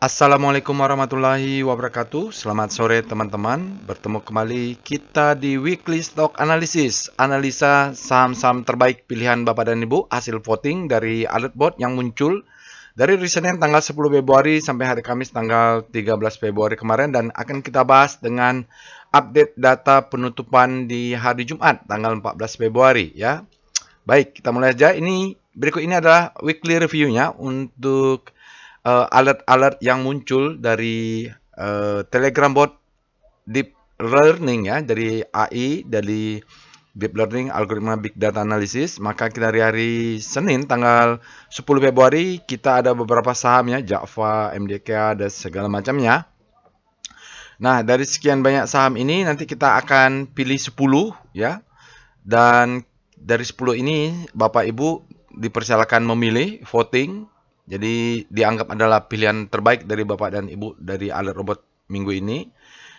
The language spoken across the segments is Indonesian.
Assalamualaikum warahmatullahi wabarakatuh. Selamat sore teman-teman. Bertemu kembali kita di Weekly Stock Analysis. Analisa saham-saham terbaik pilihan Bapak dan Ibu. Hasil voting dari Alert Board yang muncul dari Senin tanggal 10 Februari sampai hari Kamis tanggal 13 Februari kemarin. Dan akan kita bahas dengan update data penutupan di hari Jumat tanggal 14 Februari ya. Baik, kita mulai aja. Berikut ini adalah weekly review-nya untuk alert-alert yang muncul dari Telegram bot Deep Learning ya, dari AI, dari Deep Learning Algoritma Big Data Analysis. Maka kita dari hari Senin tanggal 10 Februari kita ada beberapa saham ya, Java, MDK dan segala macamnya. Nah, dari sekian banyak saham ini nanti kita akan pilih 10 ya. Dan dari 10 ini Bapak Ibu dipersilakan memilih voting. Jadi dianggap adalah pilihan terbaik dari Bapak dan Ibu dari Alert Robot minggu ini.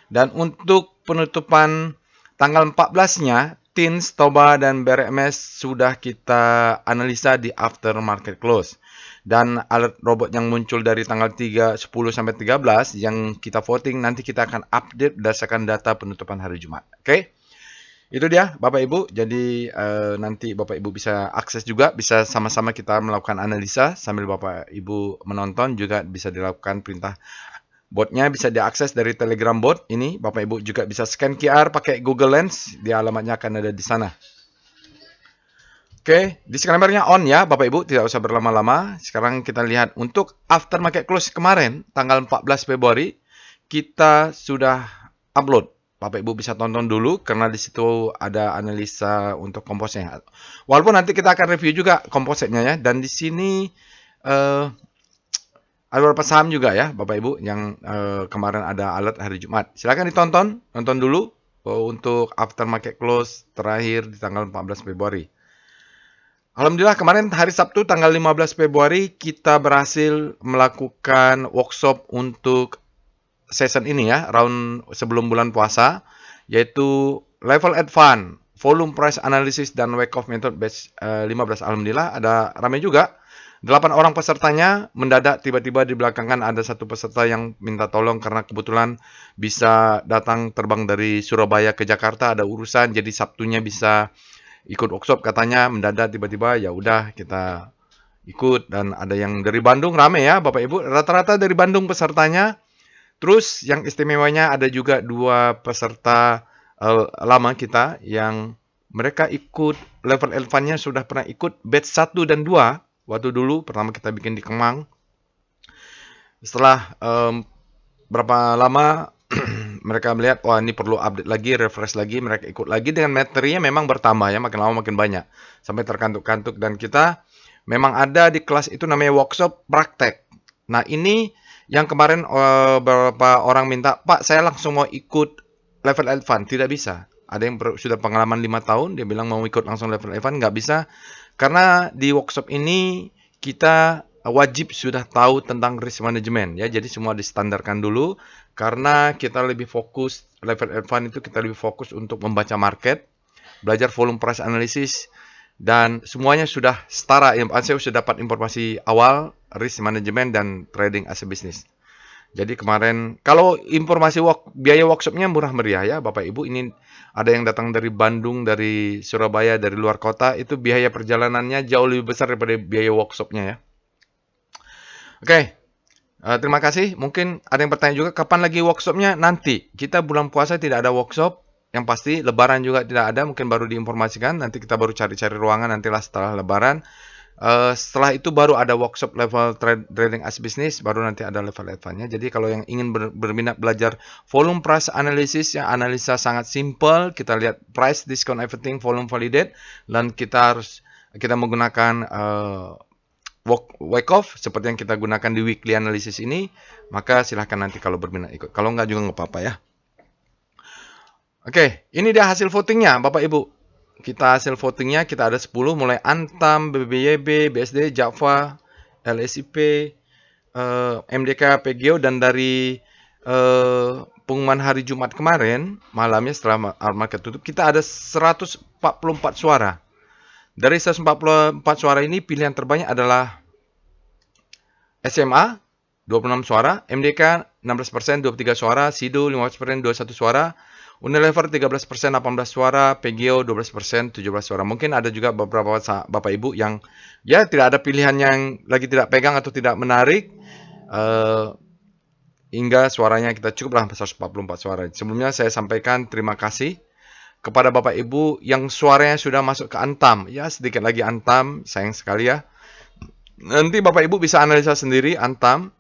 Dan untuk penutupan tanggal 14-nya, TINS, TOBA, dan BRMS sudah kita analisa di after market close. Dan alert robot yang muncul dari tanggal 10 sampai 13 yang kita voting nanti kita akan update berdasarkan data penutupan hari Jumat. Oke? Itu dia Bapak Ibu. Jadi nanti Bapak Ibu bisa akses juga, bisa sama-sama kita melakukan analisa sambil Bapak Ibu menonton, juga bisa dilakukan perintah botnya, bisa diakses dari Telegram bot ini. Bapak Ibu juga bisa scan QR pakai Google Lens, di alamatnya akan ada di sana. Oke, disclaimer-nya on ya Bapak Ibu, tidak usah berlama-lama. Sekarang kita lihat untuk after market close kemarin tanggal 14 Februari kita sudah upload. Bapak Ibu bisa tonton dulu karena di situ ada analisa untuk kompositnya. Walaupun nanti kita akan review juga kompositnya ya. Dan di sini ada beberapa saham juga ya Bapak Ibu yang kemarin ada alert hari Jumat. Silakan ditonton, nonton dulu untuk after market close terakhir di tanggal 14 Februari. Alhamdulillah kemarin hari Sabtu tanggal 15 Februari kita berhasil melakukan workshop untuk season ini ya, round sebelum bulan puasa, yaitu level advance, volume price analysis dan wake off method batch 15. Alhamdulillah ada ramai juga. 8 orang pesertanya. Mendadak tiba-tiba di belakangan ada satu peserta yang minta tolong karena kebetulan bisa datang terbang dari Surabaya ke Jakarta, ada urusan, jadi Sabtunya bisa ikut workshop katanya. Mendadak tiba-tiba ya udah kita ikut. Dan ada yang dari Bandung, ramai ya Bapak Ibu, rata-rata dari Bandung pesertanya. Terus yang istimewanya ada juga dua peserta lama kita yang mereka ikut level advance-nya sudah pernah ikut batch 1 dan 2 waktu dulu pertama kita bikin di Kemang. Setelah berapa lama mereka melihat wah ini perlu update lagi, refresh lagi, mereka ikut lagi dengan materinya memang bertambah ya, makin lama makin banyak sampai terkantuk-kantuk. Dan kita memang ada di kelas itu namanya workshop praktek. Nah ini yang kemarin beberapa orang minta, Pak saya langsung mau ikut level advance, tidak bisa. Ada yang sudah pengalaman 5 tahun, dia bilang mau ikut langsung level advance, nggak bisa. Karena di workshop ini kita wajib sudah tahu tentang risk management ya. Jadi semua distandarkan dulu karena kita lebih fokus level advance itu kita lebih fokus untuk membaca market, belajar volume price analysis, dan semuanya sudah setara. Saya sudah dapat informasi awal, risk management dan trading as a business. Jadi kemarin, kalau informasi biaya workshopnya murah meriah ya Bapak Ibu. Ini ada yang datang dari Bandung, dari Surabaya, dari luar kota. Itu biaya perjalanannya jauh lebih besar daripada biaya workshopnya ya. Oke, terima kasih. Mungkin ada yang bertanya juga, kapan lagi workshopnya? Nanti, kita bulan puasa tidak ada workshop. Yang pasti lebaran juga tidak ada, mungkin baru diinformasikan. Nanti kita baru cari-cari ruangan nantilah setelah lebaran. Setelah itu baru ada workshop level trading as business, baru nanti ada level advance-nya. Jadi kalau yang ingin berminat belajar volume price analysis, yang analisa sangat simple, kita lihat price, discount, everything, volume validate, dan kita menggunakan wake off seperti yang kita gunakan di weekly analysis ini, maka silahkan nanti kalau berminat ikut. Kalau enggak juga nggak apa-apa ya. Oke, ini dia hasil votingnya Bapak Ibu. Kita hasil votingnya, kita ada 10, mulai Antam, BBYB, BSD, Java, LSIP, MDK, PGO, dan dari pengumuman hari Jumat kemarin, malamnya setelah market tutup, kita ada 144 suara. Dari 144 suara ini, pilihan terbanyak adalah SMA, 26 suara, MDK 16%, 23 suara, SIDO 15%, 21 suara, Unilever 13%, 18 suara, PGO 12%, 17 suara. Mungkin ada juga beberapa Bapak Ibu yang ya tidak ada pilihan yang lagi tidak pegang atau tidak menarik, hingga suaranya kita cukuplah 144 suara. Sebelumnya saya sampaikan terima kasih kepada Bapak Ibu yang suaranya sudah masuk ke Antam. Ya, sedikit lagi Antam, sayang sekali ya. Nanti Bapak Ibu bisa analisa sendiri Antam.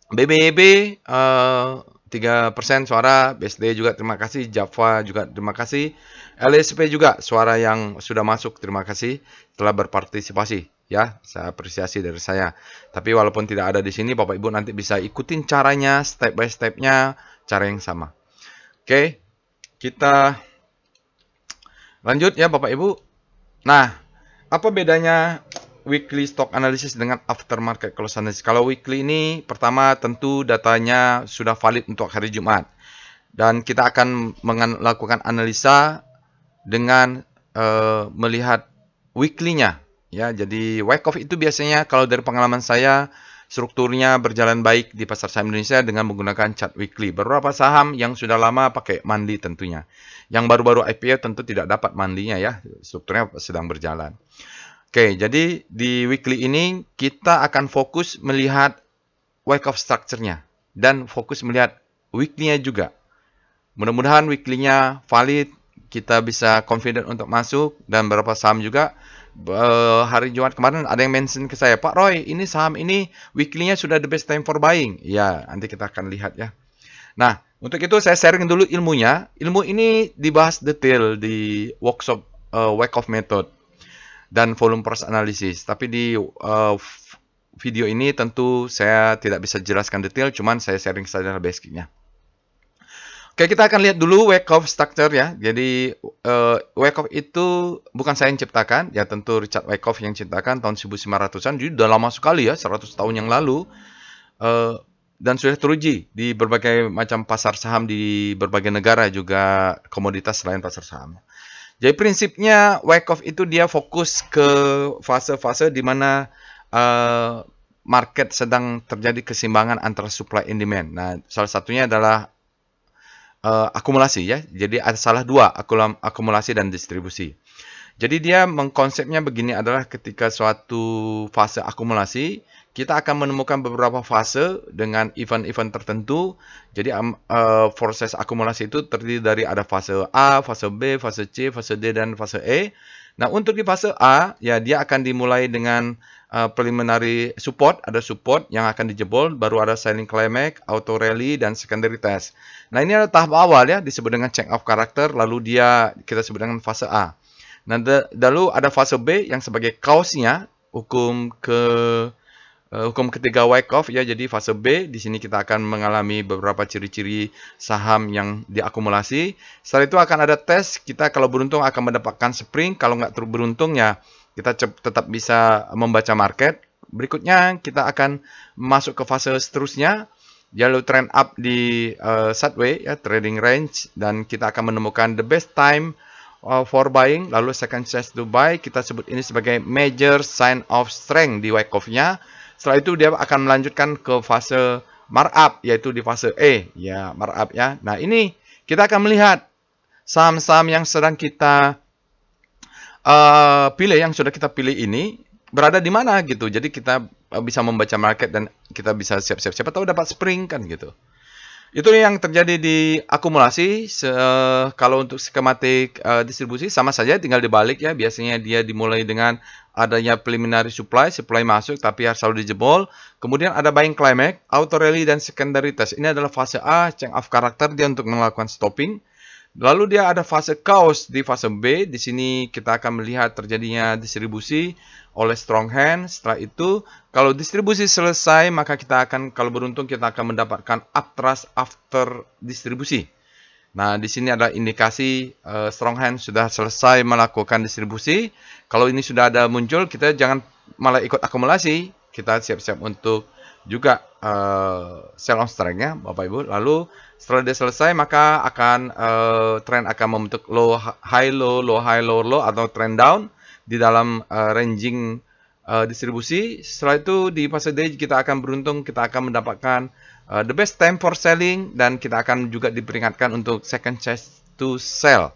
BBYB 3% suara, BSD juga terima kasih, Java juga terima kasih, LSP juga suara yang sudah masuk, terima kasih telah berpartisipasi. Ya, saya apresiasi dari saya. Tapi walaupun tidak ada di sini, Bapak Ibu nanti bisa ikutin caranya, step by step-nya, cara yang sama. Oke, kita lanjut ya Bapak Ibu. Nah, apa bedanya weekly stock analysis dengan aftermarket close analysis? Kalau weekly ini, pertama tentu datanya sudah valid untuk hari Jumat. Dan kita akan melakukan analisa dengan melihat weekly-nya. Ya, jadi wake-off itu biasanya kalau dari pengalaman saya, strukturnya berjalan baik di pasar saham Indonesia dengan menggunakan chart weekly. Beberapa saham yang sudah lama pakai monthly tentunya. Yang baru-baru IPO tentu tidak dapat monthly-nya ya, strukturnya sedang berjalan. Oke, jadi di weekly ini kita akan fokus melihat wake-off structure-nya dan fokus melihat weekly-nya juga. Mudah-mudahan weekly-nya valid, kita bisa confident untuk masuk, dan beberapa saham juga hari Jumat kemarin ada yang mention ke saya, Pak Roy, ini saham ini weekly-nya sudah the best time for buying. Ya, nanti kita akan lihat ya. Nah, untuk itu saya sharing dulu ilmunya. Ilmu ini dibahas detail di workshop wake-off method dan volume price analysis. Tapi di video ini tentu saya tidak bisa jelaskan detail, cuman saya sharing saja basicnya. Oke, kita akan lihat dulu wake-off structure ya. Jadi wake-off itu bukan saya yang ciptakan, ya tentu Richard Wyckoff yang ciptakan tahun 1900-an. Jadi udah lama sekali ya, 100 tahun yang lalu. Dan sudah teruji di berbagai macam pasar saham di berbagai negara, juga komoditas selain pasar saham. Jadi prinsipnya wake-off itu dia fokus ke fase-fase di mana market sedang terjadi keseimbangan antara supply and demand. Nah, salah satunya adalah akumulasi ya. Jadi ada salah dua, akumulasi dan distribusi. Jadi dia mengkonsepnya begini, adalah ketika suatu fase akumulasi, kita akan menemukan beberapa fase dengan event-event tertentu. Jadi proses akumulasi itu terdiri dari ada fase A, fase B, fase C, fase D, dan fase E. Nah, untuk di fase A, ya dia akan dimulai dengan preliminary support, ada support yang akan dijebol, baru ada selling climax, auto rally, dan secondary test. Nah, ini adalah tahap awal ya, disebut dengan check of character, lalu kita sebut dengan fase A. Nah, lalu ada fase B yang sebagai kausnya, hukum ketiga wake-off ya. Jadi fase B di sini kita akan mengalami beberapa ciri-ciri saham yang diakumulasi. Setelah itu akan ada tes, kita kalau beruntung akan mendapatkan spring, kalau nggak beruntung ya kita tetap bisa membaca market. Berikutnya kita akan masuk ke fase seterusnya, yaitu trend up di sideways ya, trading range, dan kita akan menemukan the best time for buying. Lalu second chance to buy, kita sebut ini sebagai major sign of strength di wake-off-nya. Setelah itu dia akan melanjutkan ke fase markup, yaitu di fase E ya, markup ya. Nah, ini kita akan melihat saham-saham yang sedang kita pilih, yang sudah kita pilih ini berada di mana gitu. Jadi kita bisa membaca market dan kita bisa siap-siap, siapa tahu dapat spring kan gitu. Itu yang terjadi di akumulasi. Kalau untuk skematik distribusi sama saja, tinggal dibalik ya. Biasanya dia dimulai dengan adanya preliminary supply masuk tapi harus selalu dijebol. Kemudian ada buying climax, auto rally, dan secondary test. Ini adalah fase A, change of character, dia untuk melakukan stopping. Lalu dia ada fase chaos di fase B. Di sini kita akan melihat terjadinya distribusi oleh strong hand. Setelah itu, kalau distribusi selesai, maka kita akan, kalau beruntung, kita akan mendapatkan uptrust after distribusi. Nah, di sini ada indikasi strong hand sudah selesai melakukan distribusi. Kalau ini sudah ada muncul, kita jangan malah ikut akumulasi. Kita siap-siap untuk juga sell on strength-nya, Bapak Ibu. Lalu setelah dia selesai, maka akan trend akan membentuk low high low, low high low low, atau trend down di dalam ranging distribusi. Setelah itu di fase D kita akan beruntung, kita akan mendapatkan the best time for selling, dan kita akan juga diperingatkan untuk second chance to sell.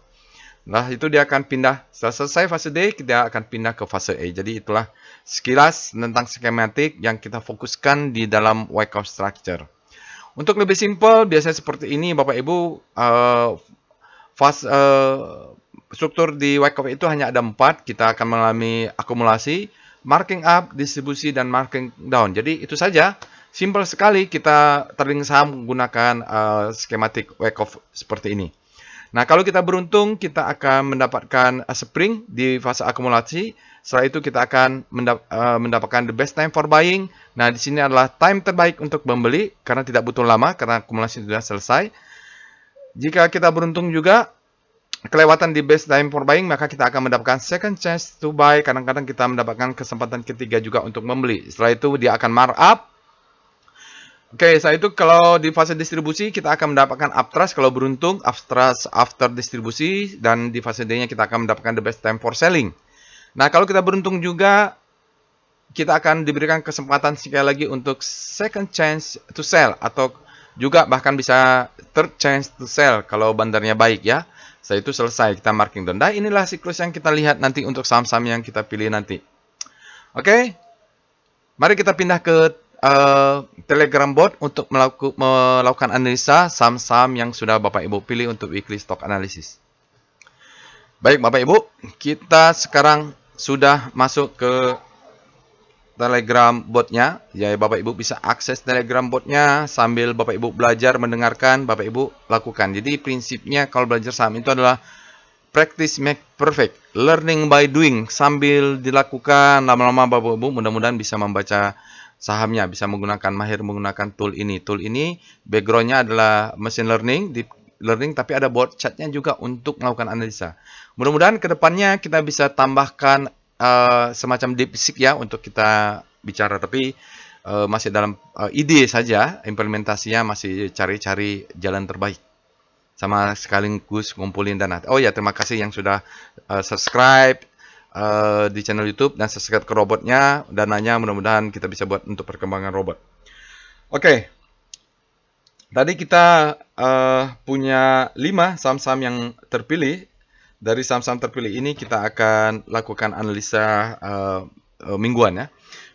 Nah, itu dia akan pindah. Setelah selesai fase D, kita akan pindah ke fase E. Jadi itulah sekilas tentang skematik yang kita fokuskan di dalam Wyckoff structure. Untuk lebih simpel, biasanya seperti ini Bapak Ibu, struktur di Wyckoff itu hanya ada 4. Kita akan mengalami akumulasi, marking up, distribusi, dan marking down. Jadi itu saja. Simpel sekali kita trading saham menggunakan skematik Wyckoff seperti ini. Nah, kalau kita beruntung, kita akan mendapatkan spring di fase akumulasi. Setelah itu kita akan mendapatkan the best time for buying. Nah, di sini adalah time terbaik untuk membeli karena tidak butuh lama karena akumulasi sudah selesai. Jika kita beruntung juga kelewatan di best time for buying, maka kita akan mendapatkan second chance to buy. Kadang-kadang kita mendapatkan kesempatan ketiga juga untuk membeli. Setelah itu dia akan mark up. Oke, setelah itu kalau di fase distribusi kita akan mendapatkan uptrust kalau beruntung, uptrust after distribusi, dan di fase D-nya kita akan mendapatkan the best time for selling. Nah, kalau kita beruntung juga kita akan diberikan kesempatan sekali lagi untuk second chance to sell, atau juga bahkan bisa third chance to sell kalau bandarnya baik ya. Setelah itu selesai kita marking down. Nah, inilah siklus yang kita lihat nanti untuk saham-saham yang kita pilih nanti. Oke, mari kita pindah ke Telegram bot untuk melakukan analisa saham-saham yang sudah Bapak Ibu pilih untuk weekly stock analysis. Baik Bapak Ibu, kita sekarang sudah masuk ke Telegram botnya. Ya, Bapak Ibu bisa akses Telegram botnya sambil Bapak Ibu belajar mendengarkan, Bapak Ibu lakukan. Jadi prinsipnya kalau belajar saham itu adalah practice make perfect, learning by doing. Sambil dilakukan lama-lama Bapak Ibu mudah-mudahan bisa membaca sahamnya, bisa mahir menggunakan tool ini. Tool ini backgroundnya adalah machine learning, deep learning, tapi ada board chartnya juga untuk melakukan analisa. Mudah-mudahan kedepannya kita bisa tambahkan semacam DeepSeek ya untuk kita bicara, tapi masih dalam ide saja, implementasinya masih cari-cari jalan terbaik. Sama sekaligus ngumpulin dana. Oh ya, terima kasih yang sudah subscribe di channel YouTube dan subscribe ke robotnya. Dananya mudah-mudahan kita bisa buat untuk perkembangan robot. Oke. Tadi kita punya 5 saham-saham yang terpilih. Dari saham-saham terpilih ini kita akan lakukan analisa mingguan ya.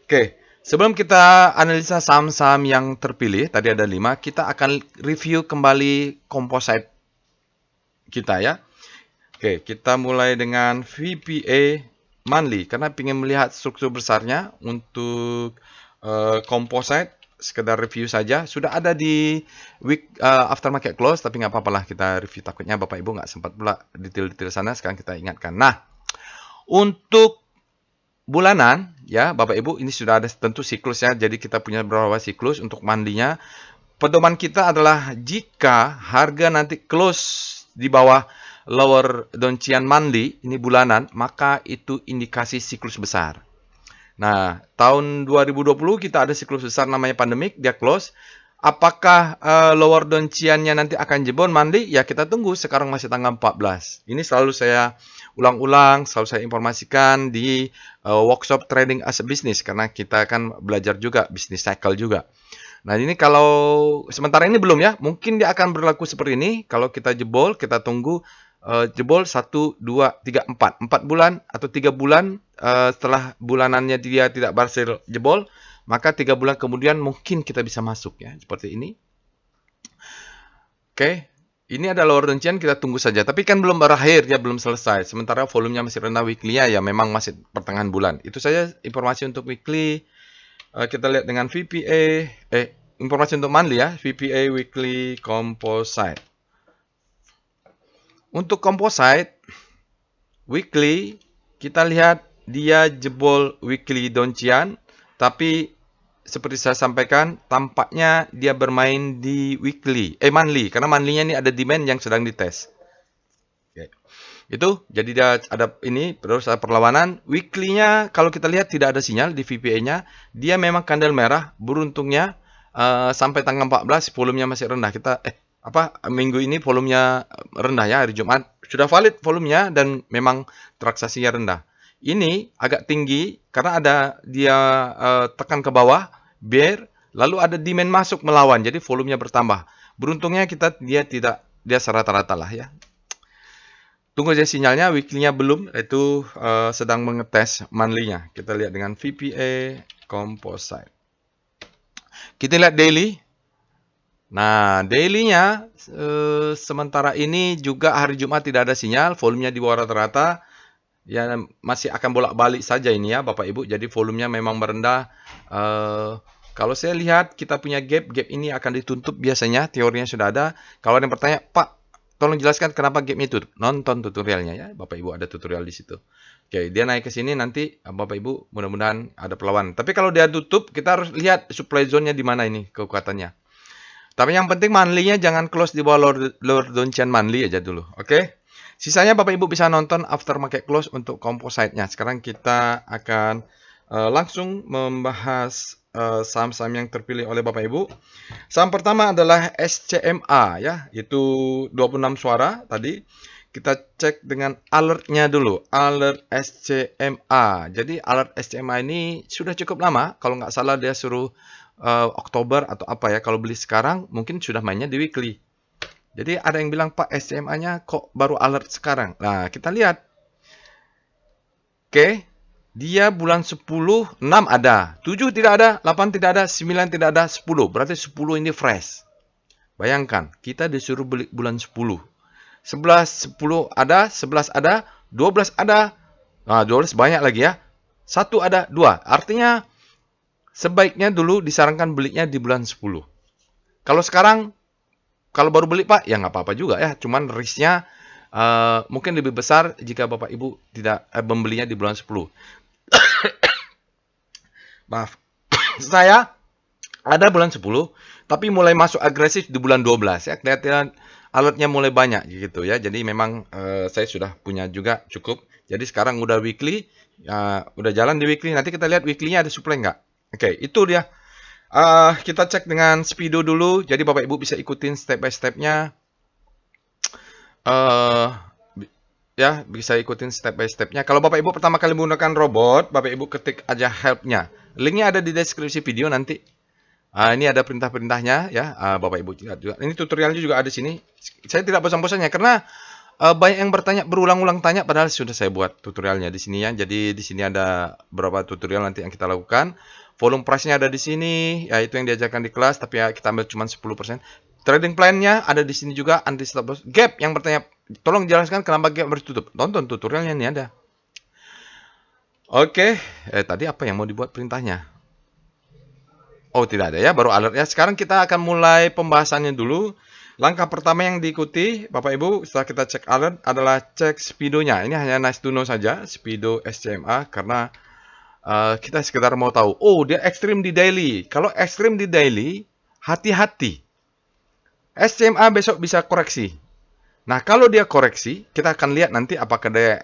Oke. Sebelum kita analisa saham-saham yang terpilih, tadi ada 5, kita akan review kembali composite kita ya. Oke, kita mulai dengan VPA monthly karena ingin melihat struktur besarnya untuk composite, sekedar review saja. Sudah ada di week after market close, tapi nggak apa-apa lah kita review. Takutnya Bapak Ibu nggak sempat pula detail-detail sana, sekarang kita ingatkan. Nah, untuk bulanan ya Bapak Ibu, ini sudah ada tentu siklusnya, jadi kita punya beberapa siklus untuk monthly-nya. Pedoman kita adalah jika harga nanti close di bawah lower downtrend monthly, ini bulanan, maka itu indikasi siklus besar. Nah, tahun 2020 kita ada siklus besar namanya pandemik, dia close. Apakah lower downtrend-nya nanti akan jebol monthly? Ya kita tunggu, sekarang masih tanggal 14. Ini selalu saya ulang-ulang, selalu saya informasikan di workshop trading as a business, karena kita kan belajar juga business cycle juga. Nah, ini kalau sementara ini belum ya, mungkin dia akan berlaku seperti ini. Kalau kita jebol, kita tunggu jebol 1, 2, 3, 4. 4 bulan atau 3 bulan setelah bulanannya dia tidak berhasil jebol, maka 3 bulan kemudian mungkin kita bisa masuk ya, seperti ini. Oke, ini ada lower downtrend, kita tunggu saja. Tapi kan belum berakhir, ya belum selesai. Sementara volumenya masih rendah weekly ya memang masih pertengahan bulan. Itu saja informasi untuk weekly. Kita lihat dengan VPA, informasi untuk monthly ya, VPA weekly composite. Untuk composite weekly, kita lihat dia jebol weekly downtrend, tapi seperti saya sampaikan, tampaknya dia bermain di monthly, karena monthly-nya ini ada demand yang sedang dites. Oke. Itu, jadi dia ada ini, terus ada perlawanan. Weekly-nya, kalau kita lihat tidak ada sinyal di VPA-nya, dia memang candle merah, beruntungnya sampai tanggal 14, volumenya masih rendah. Minggu ini volumenya rendah ya, hari Jumat. Sudah valid volumenya dan memang transaksinya rendah. Ini agak tinggi karena ada dia tekan ke bawah, bear, lalu ada demand masuk melawan, jadi volumenya bertambah. Beruntungnya dia serata-rata lah ya. Tunggu aja sinyalnya, weekly-nya belum, itu sedang mengetes monthly-nya. Kita lihat dengan VPA Composite. Kita lihat daily. Nah, daily-nya sementara ini juga hari Jumat tidak ada sinyal, volumenya di bawah rata-rata. Ya, masih akan bolak-balik saja ini ya Bapak Ibu. Jadi volumenya memang merendah. Kalau saya lihat kita punya gap ini akan ditutup biasanya, teorinya sudah ada. Kalau ada yang bertanya, Pak, tolong jelaskan kenapa gap itu. Nonton tutorialnya ya, Bapak Ibu ada tutorial di situ. Oke, dia naik ke sini nanti Bapak Ibu mudah-mudahan ada perlawanan. Tapi kalau dia tutup, kita harus lihat supply zone-nya di mana ini kekuatannya. Tapi yang penting monthly-nya jangan close di bawah lower downtrend monthly aja dulu. Oke. Sisanya Bapak Ibu bisa nonton aftermarket close untuk composite-nya. Sekarang kita akan langsung membahas saham-saham yang terpilih oleh Bapak Ibu. Saham pertama adalah SCMA ya, itu 26 suara tadi. Kita cek dengan alert-nya dulu, alert SCMA. Jadi alert SCMA ini sudah cukup lama, kalau nggak salah dia suruh Oktober atau apa ya. Kalau beli sekarang mungkin sudah mainnya di weekly. Jadi ada yang bilang, Pak, SCMA-nya kok baru alert sekarang? Nah, kita lihat. Oke, dia bulan 10, 6 ada, 7 tidak ada, 8 tidak ada, 9 tidak ada, 10. Berarti 10 ini fresh. Bayangkan, kita disuruh beli bulan 10. 11, 10 ada, 11 ada, 12 ada. Nah, 12 banyak lagi ya. 1 ada, 2. Artinya, sebaiknya dulu disarankan belinya di bulan 10. Kalau sekarang, kalau baru beli Pak, ya nggak apa-apa juga ya. Cuman risknya mungkin lebih besar jika Bapak Ibu tidak membelinya di bulan 10. Maaf. Saya ada bulan 10, tapi mulai masuk agresif di bulan 12 ya. Kelihatan alertnya mulai banyak gitu ya. Jadi memang saya sudah punya juga cukup. Jadi sekarang udah weekly, udah jalan di weekly. Nanti kita lihat weekly-nya ada supply nggak. Oke, itu dia. Kita cek dengan Speedo dulu. Jadi Bapak Ibu bisa ikutin step by step-nya. Ya, bisa ikutin step by step-nya. Kalau Bapak Ibu pertama kali menggunakan robot, Bapak Ibu ketik aja help-nya. Linknya ada di deskripsi video nanti. Ini ada perintah-perintahnya ya, Bapak Ibu lihat juga. Ini tutorialnya juga ada di sini. Saya tidak bosan-bosannya karena banyak yang bertanya, berulang-ulang tanya, padahal sudah saya buat tutorialnya di sini ya. Jadi di sini ada beberapa tutorial nanti yang kita lakukan. Volume price-nya ada di sini, ya itu yang diajarkan di kelas, tapi ya kita ambil cuma 10%. Trading plan-nya ada di sini juga, anti stop loss. Gap yang bertanya, tolong jelaskan kenapa gap harus tutup. Tonton tutorialnya ini ada. Oke, tadi apa yang mau dibuat perintahnya? Oh, tidak ada ya, baru alert ya. Sekarang kita akan mulai pembahasannya dulu. Langkah pertama yang diikuti, Bapak Ibu, setelah kita cek alert adalah cek speedonya. Ini hanya nice to know saja, speedo SCMA, karena kita sekedar mau tahu. Oh, dia ekstrim di daily. Kalau ekstrim di daily, hati-hati. SCMA besok bisa koreksi. Nah, kalau dia koreksi, kita akan lihat nanti apakah dia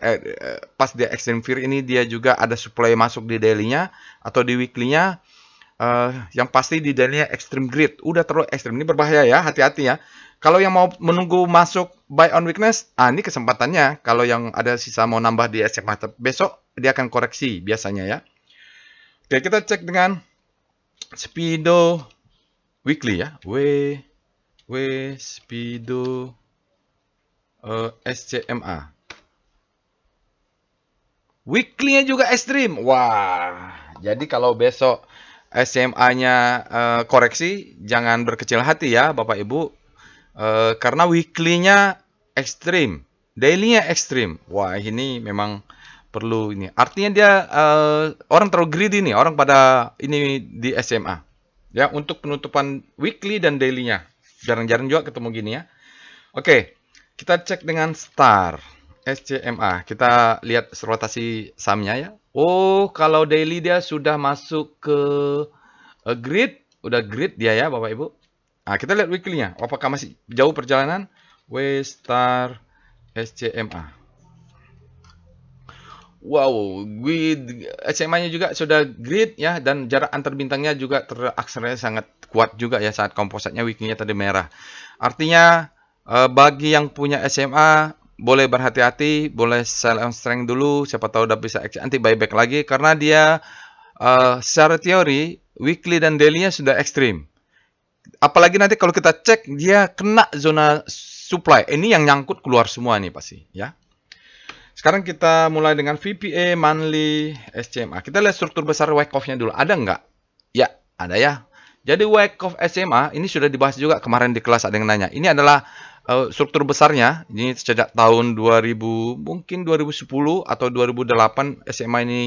pas dia extreme fear ini dia juga ada supply masuk di daily-nya atau di weekly-nya. Yang pasti di daily-nya extreme greed. Udah terlalu ekstrim. Ini berbahaya ya, hati-hati ya. Kalau yang mau menunggu masuk buy on weakness, ini kesempatannya. Kalau yang ada sisa mau nambah di SMA besok, dia akan koreksi biasanya ya. Oke, kita cek dengan Speedo weekly ya. Speedo SCMA. Weekly-nya juga ekstrim. Wah, jadi kalau besok SCMA-nya koreksi, jangan berkecil hati ya Bapak Ibu. Karena weekly-nya ekstrim, daily-nya ekstrim. Wah, ini memang perlu ini. Artinya dia orang terlalu greedy nih, orang pada ini di SMA. Ya, untuk penutupan weekly dan daily-nya. Jarang-jarang juga ketemu gini ya. Oke, kita cek dengan Star SCMA. Kita lihat rotasi sahamnya ya. Oh, kalau daily dia sudah masuk ke grid, udah grid dia ya Bapak Ibu. Kita lihat weekly-nya. Apakah masih jauh perjalanan? Star SCMA. Wow, SCMA-nya juga sudah grid ya, dan jarak antar bintangnya juga terakselerasi sangat kuat juga ya saat kompositnya weekly-nya tadi merah. Artinya bagi yang punya SMA boleh berhati-hati, boleh sell on strength dulu, siapa tahu udah bisa exit, nanti buyback lagi karena dia secara teori weekly dan daily-nya sudah ekstrim. Apalagi nanti kalau kita cek dia kena zona supply. Ini yang nyangkut keluar semua nih pasti, ya. Sekarang kita mulai dengan VPA, monthly, SCMA. Kita lihat struktur besar wake off-nya dulu. Ada nggak? Ya, ada ya. Jadi wake off SMA ini sudah dibahas juga kemarin di kelas, ada yang nanya. Ini adalah struktur besarnya. Ini sejak tahun 2000, mungkin 2010 atau 2008 SMA ini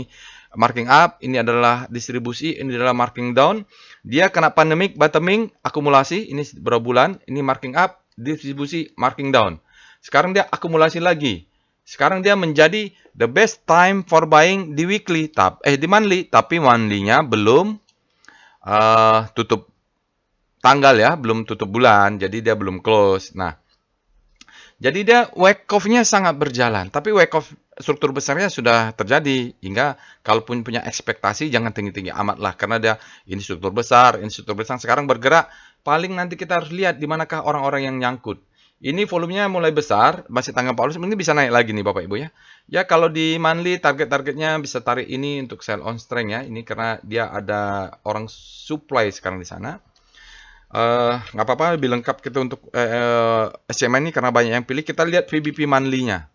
marking up. Ini adalah distribusi, ini adalah marking down. Dia kena pandemic, bottoming, akumulasi. Ini berapa bulan? Ini marking up, distribusi, marking down. Sekarang dia akumulasi lagi. Sekarang dia menjadi the best time for buying di weekly, di monthly, tapi monthly-nya belum tutup tanggal ya, belum tutup bulan, jadi dia belum close. Nah, jadi dia wake off-nya sangat berjalan, tapi wake off struktur besarnya sudah terjadi, hingga kalaupun punya ekspektasi jangan tinggi-tinggi amat lah, karena dia ini struktur besar sekarang bergerak, paling nanti kita harus lihat di manakah orang-orang yang nyangkut. Ini volumenya mulai besar, masih tanggal 40, ini bisa naik lagi nih Bapak Ibu ya. Ya kalau di monthly target-targetnya bisa tarik ini untuk sell on strength ya. Ini karena dia ada orang supply sekarang di sana. Nggak apa-apa, lebih lengkap kita untuk SMA ini karena banyak yang pilih. Kita lihat VBP monthly-nya.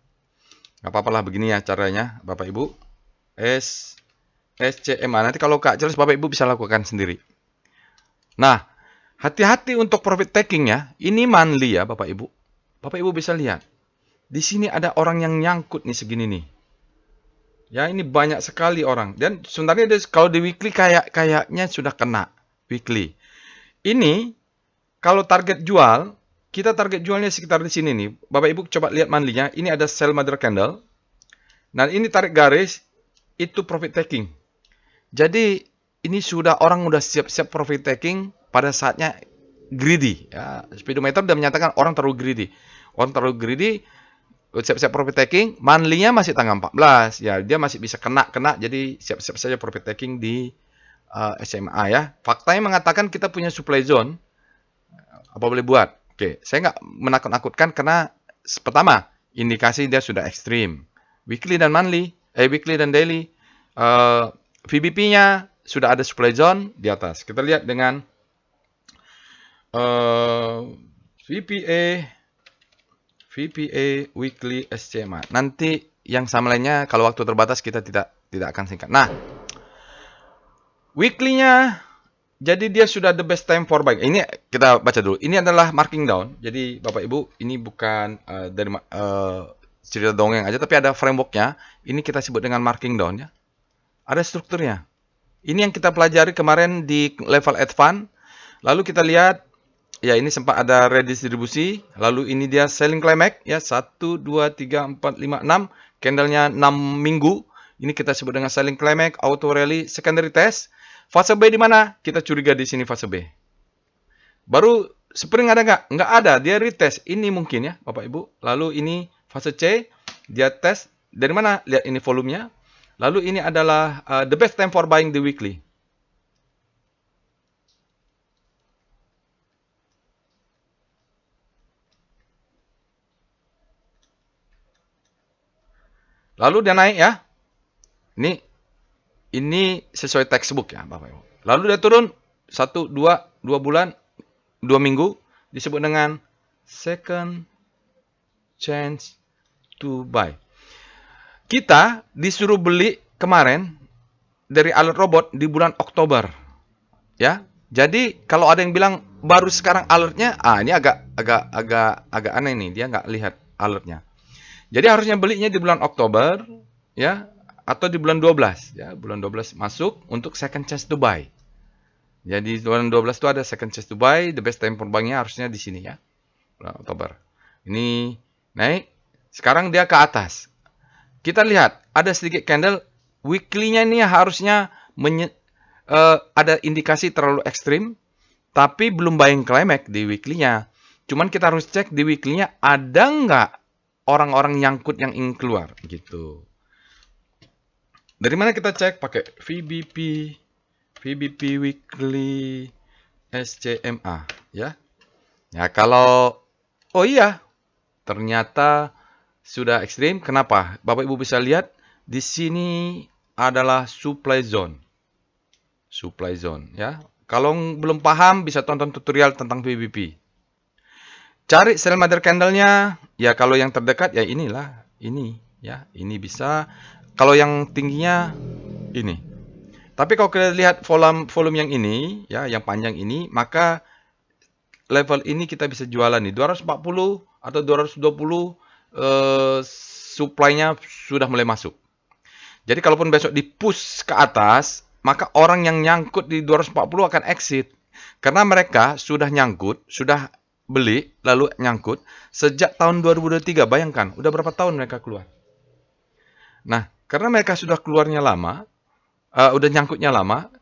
Nggak apa-apa lah begini ya caranya Bapak Ibu. SCMA. Nanti kalau Kak jelas Bapak Ibu bisa lakukan sendiri. Nah, hati-hati untuk profit taking ya. Ini monthly ya Bapak Ibu. Bapak Ibu bisa lihat. Di sini ada orang yang nyangkut nih segini nih. Ya, ini banyak sekali orang. Dan sebenarnya kalau di weekly kayaknya sudah kena weekly. Ini kalau target jual, kita target jualnya sekitar di sini nih. Bapak Ibu coba lihat monthly-nya. Ini ada sell mother candle. Nah, ini tarik garis itu profit taking. Jadi ini orang udah siap-siap profit taking pada saatnya greedy. Ya, speedometer sudah menyatakan orang terlalu greedy. Orang terlalu greedy, siap-siap profit taking. Monthly-nya masih tanggal 14. Ya, dia masih bisa kena. Jadi siap-siap saja profit taking di SMA ya. Faktanya mengatakan kita punya supply zone. Apa boleh buat? Oke, saya nggak menakut-nakutkan karena pertama, indikasi dia sudah ekstrim. Weekly dan daily. VBP-nya sudah ada supply zone di atas. Kita lihat dengan VPA weekly SCMA. Nanti yang sama lainnya kalau waktu terbatas kita tidak akan singkat. Nah, weekly-nya jadi dia sudah the best time for buying. Ini kita baca dulu. Ini adalah marking down. Jadi Bapak Ibu, ini bukan dari cerita dongeng aja, tapi ada framework-nya. Ini kita sebut dengan marking down ya. Ada strukturnya. Ini yang kita pelajari kemarin di level advance. Lalu kita lihat, ya ini sempat ada redistribusi. Lalu ini dia selling climax ya, 1 2 3 4 5 6, candlenya 6 minggu. Ini kita sebut dengan selling climax, auto rally, secondary test. Fase B di mana? Kita curiga di sini fase B. Baru spring ada nggak? Nggak ada, dia retest. Ini mungkin ya Bapak Ibu. Lalu ini fase C, dia tes dari mana? Lihat ini volumenya. Lalu ini adalah the best time for buying the weekly. Lalu dia naik ya. Ini sesuai textbook ya Bapak Ibu. Lalu dia turun 1, 2 bulan, 2 minggu. Disebut dengan second chance to buy. Kita disuruh beli kemarin dari alert robot di bulan Oktober. Ya. Jadi kalau ada yang bilang baru sekarang alertnya, ini agak aneh nih, dia nggak lihat alertnya. Jadi harusnya belinya di bulan Oktober, ya, atau di bulan 12, ya, bulan 12 masuk untuk second chance to buy. Jadi bulan 12 itu ada second chance to buy, the best time for buying-nya harusnya di sini ya, bulan Oktober. Ini naik, sekarang dia ke atas. Kita lihat ada sedikit candle, weekly-nya ini harusnya ada indikasi terlalu ekstrim, tapi belum buying climax di weekly-nya. Cuman kita harus cek di weekly-nya ada nggak orang-orang nyangkut yang ingin keluar gitu. Dari mana kita cek? Pakai VBP weekly SCMA ya. Ya kalau ternyata sudah ekstrim. Kenapa? Bapak Ibu bisa lihat di sini adalah supply zone. Supply zone ya. Kalau belum paham bisa tonton tutorial tentang VBP. Cari sell mother candle-nya. Ya kalau yang terdekat ya inilah, ini ya. Ini bisa. Kalau yang tingginya ini. Tapi kalau kita lihat volume yang ini ya, yang panjang ini, maka level ini kita bisa jualan nih 240 atau 220 supply-nya sudah mulai masuk. Jadi kalaupun besok di-push ke atas, maka orang yang nyangkut di 240 akan exit. Karena mereka sudah nyangkut, sudah beli, lalu nyangkut sejak tahun 2023. Bayangkan, udah berapa tahun mereka keluar. Nah, karena mereka sudah keluarnya lama, udah nyangkutnya lama,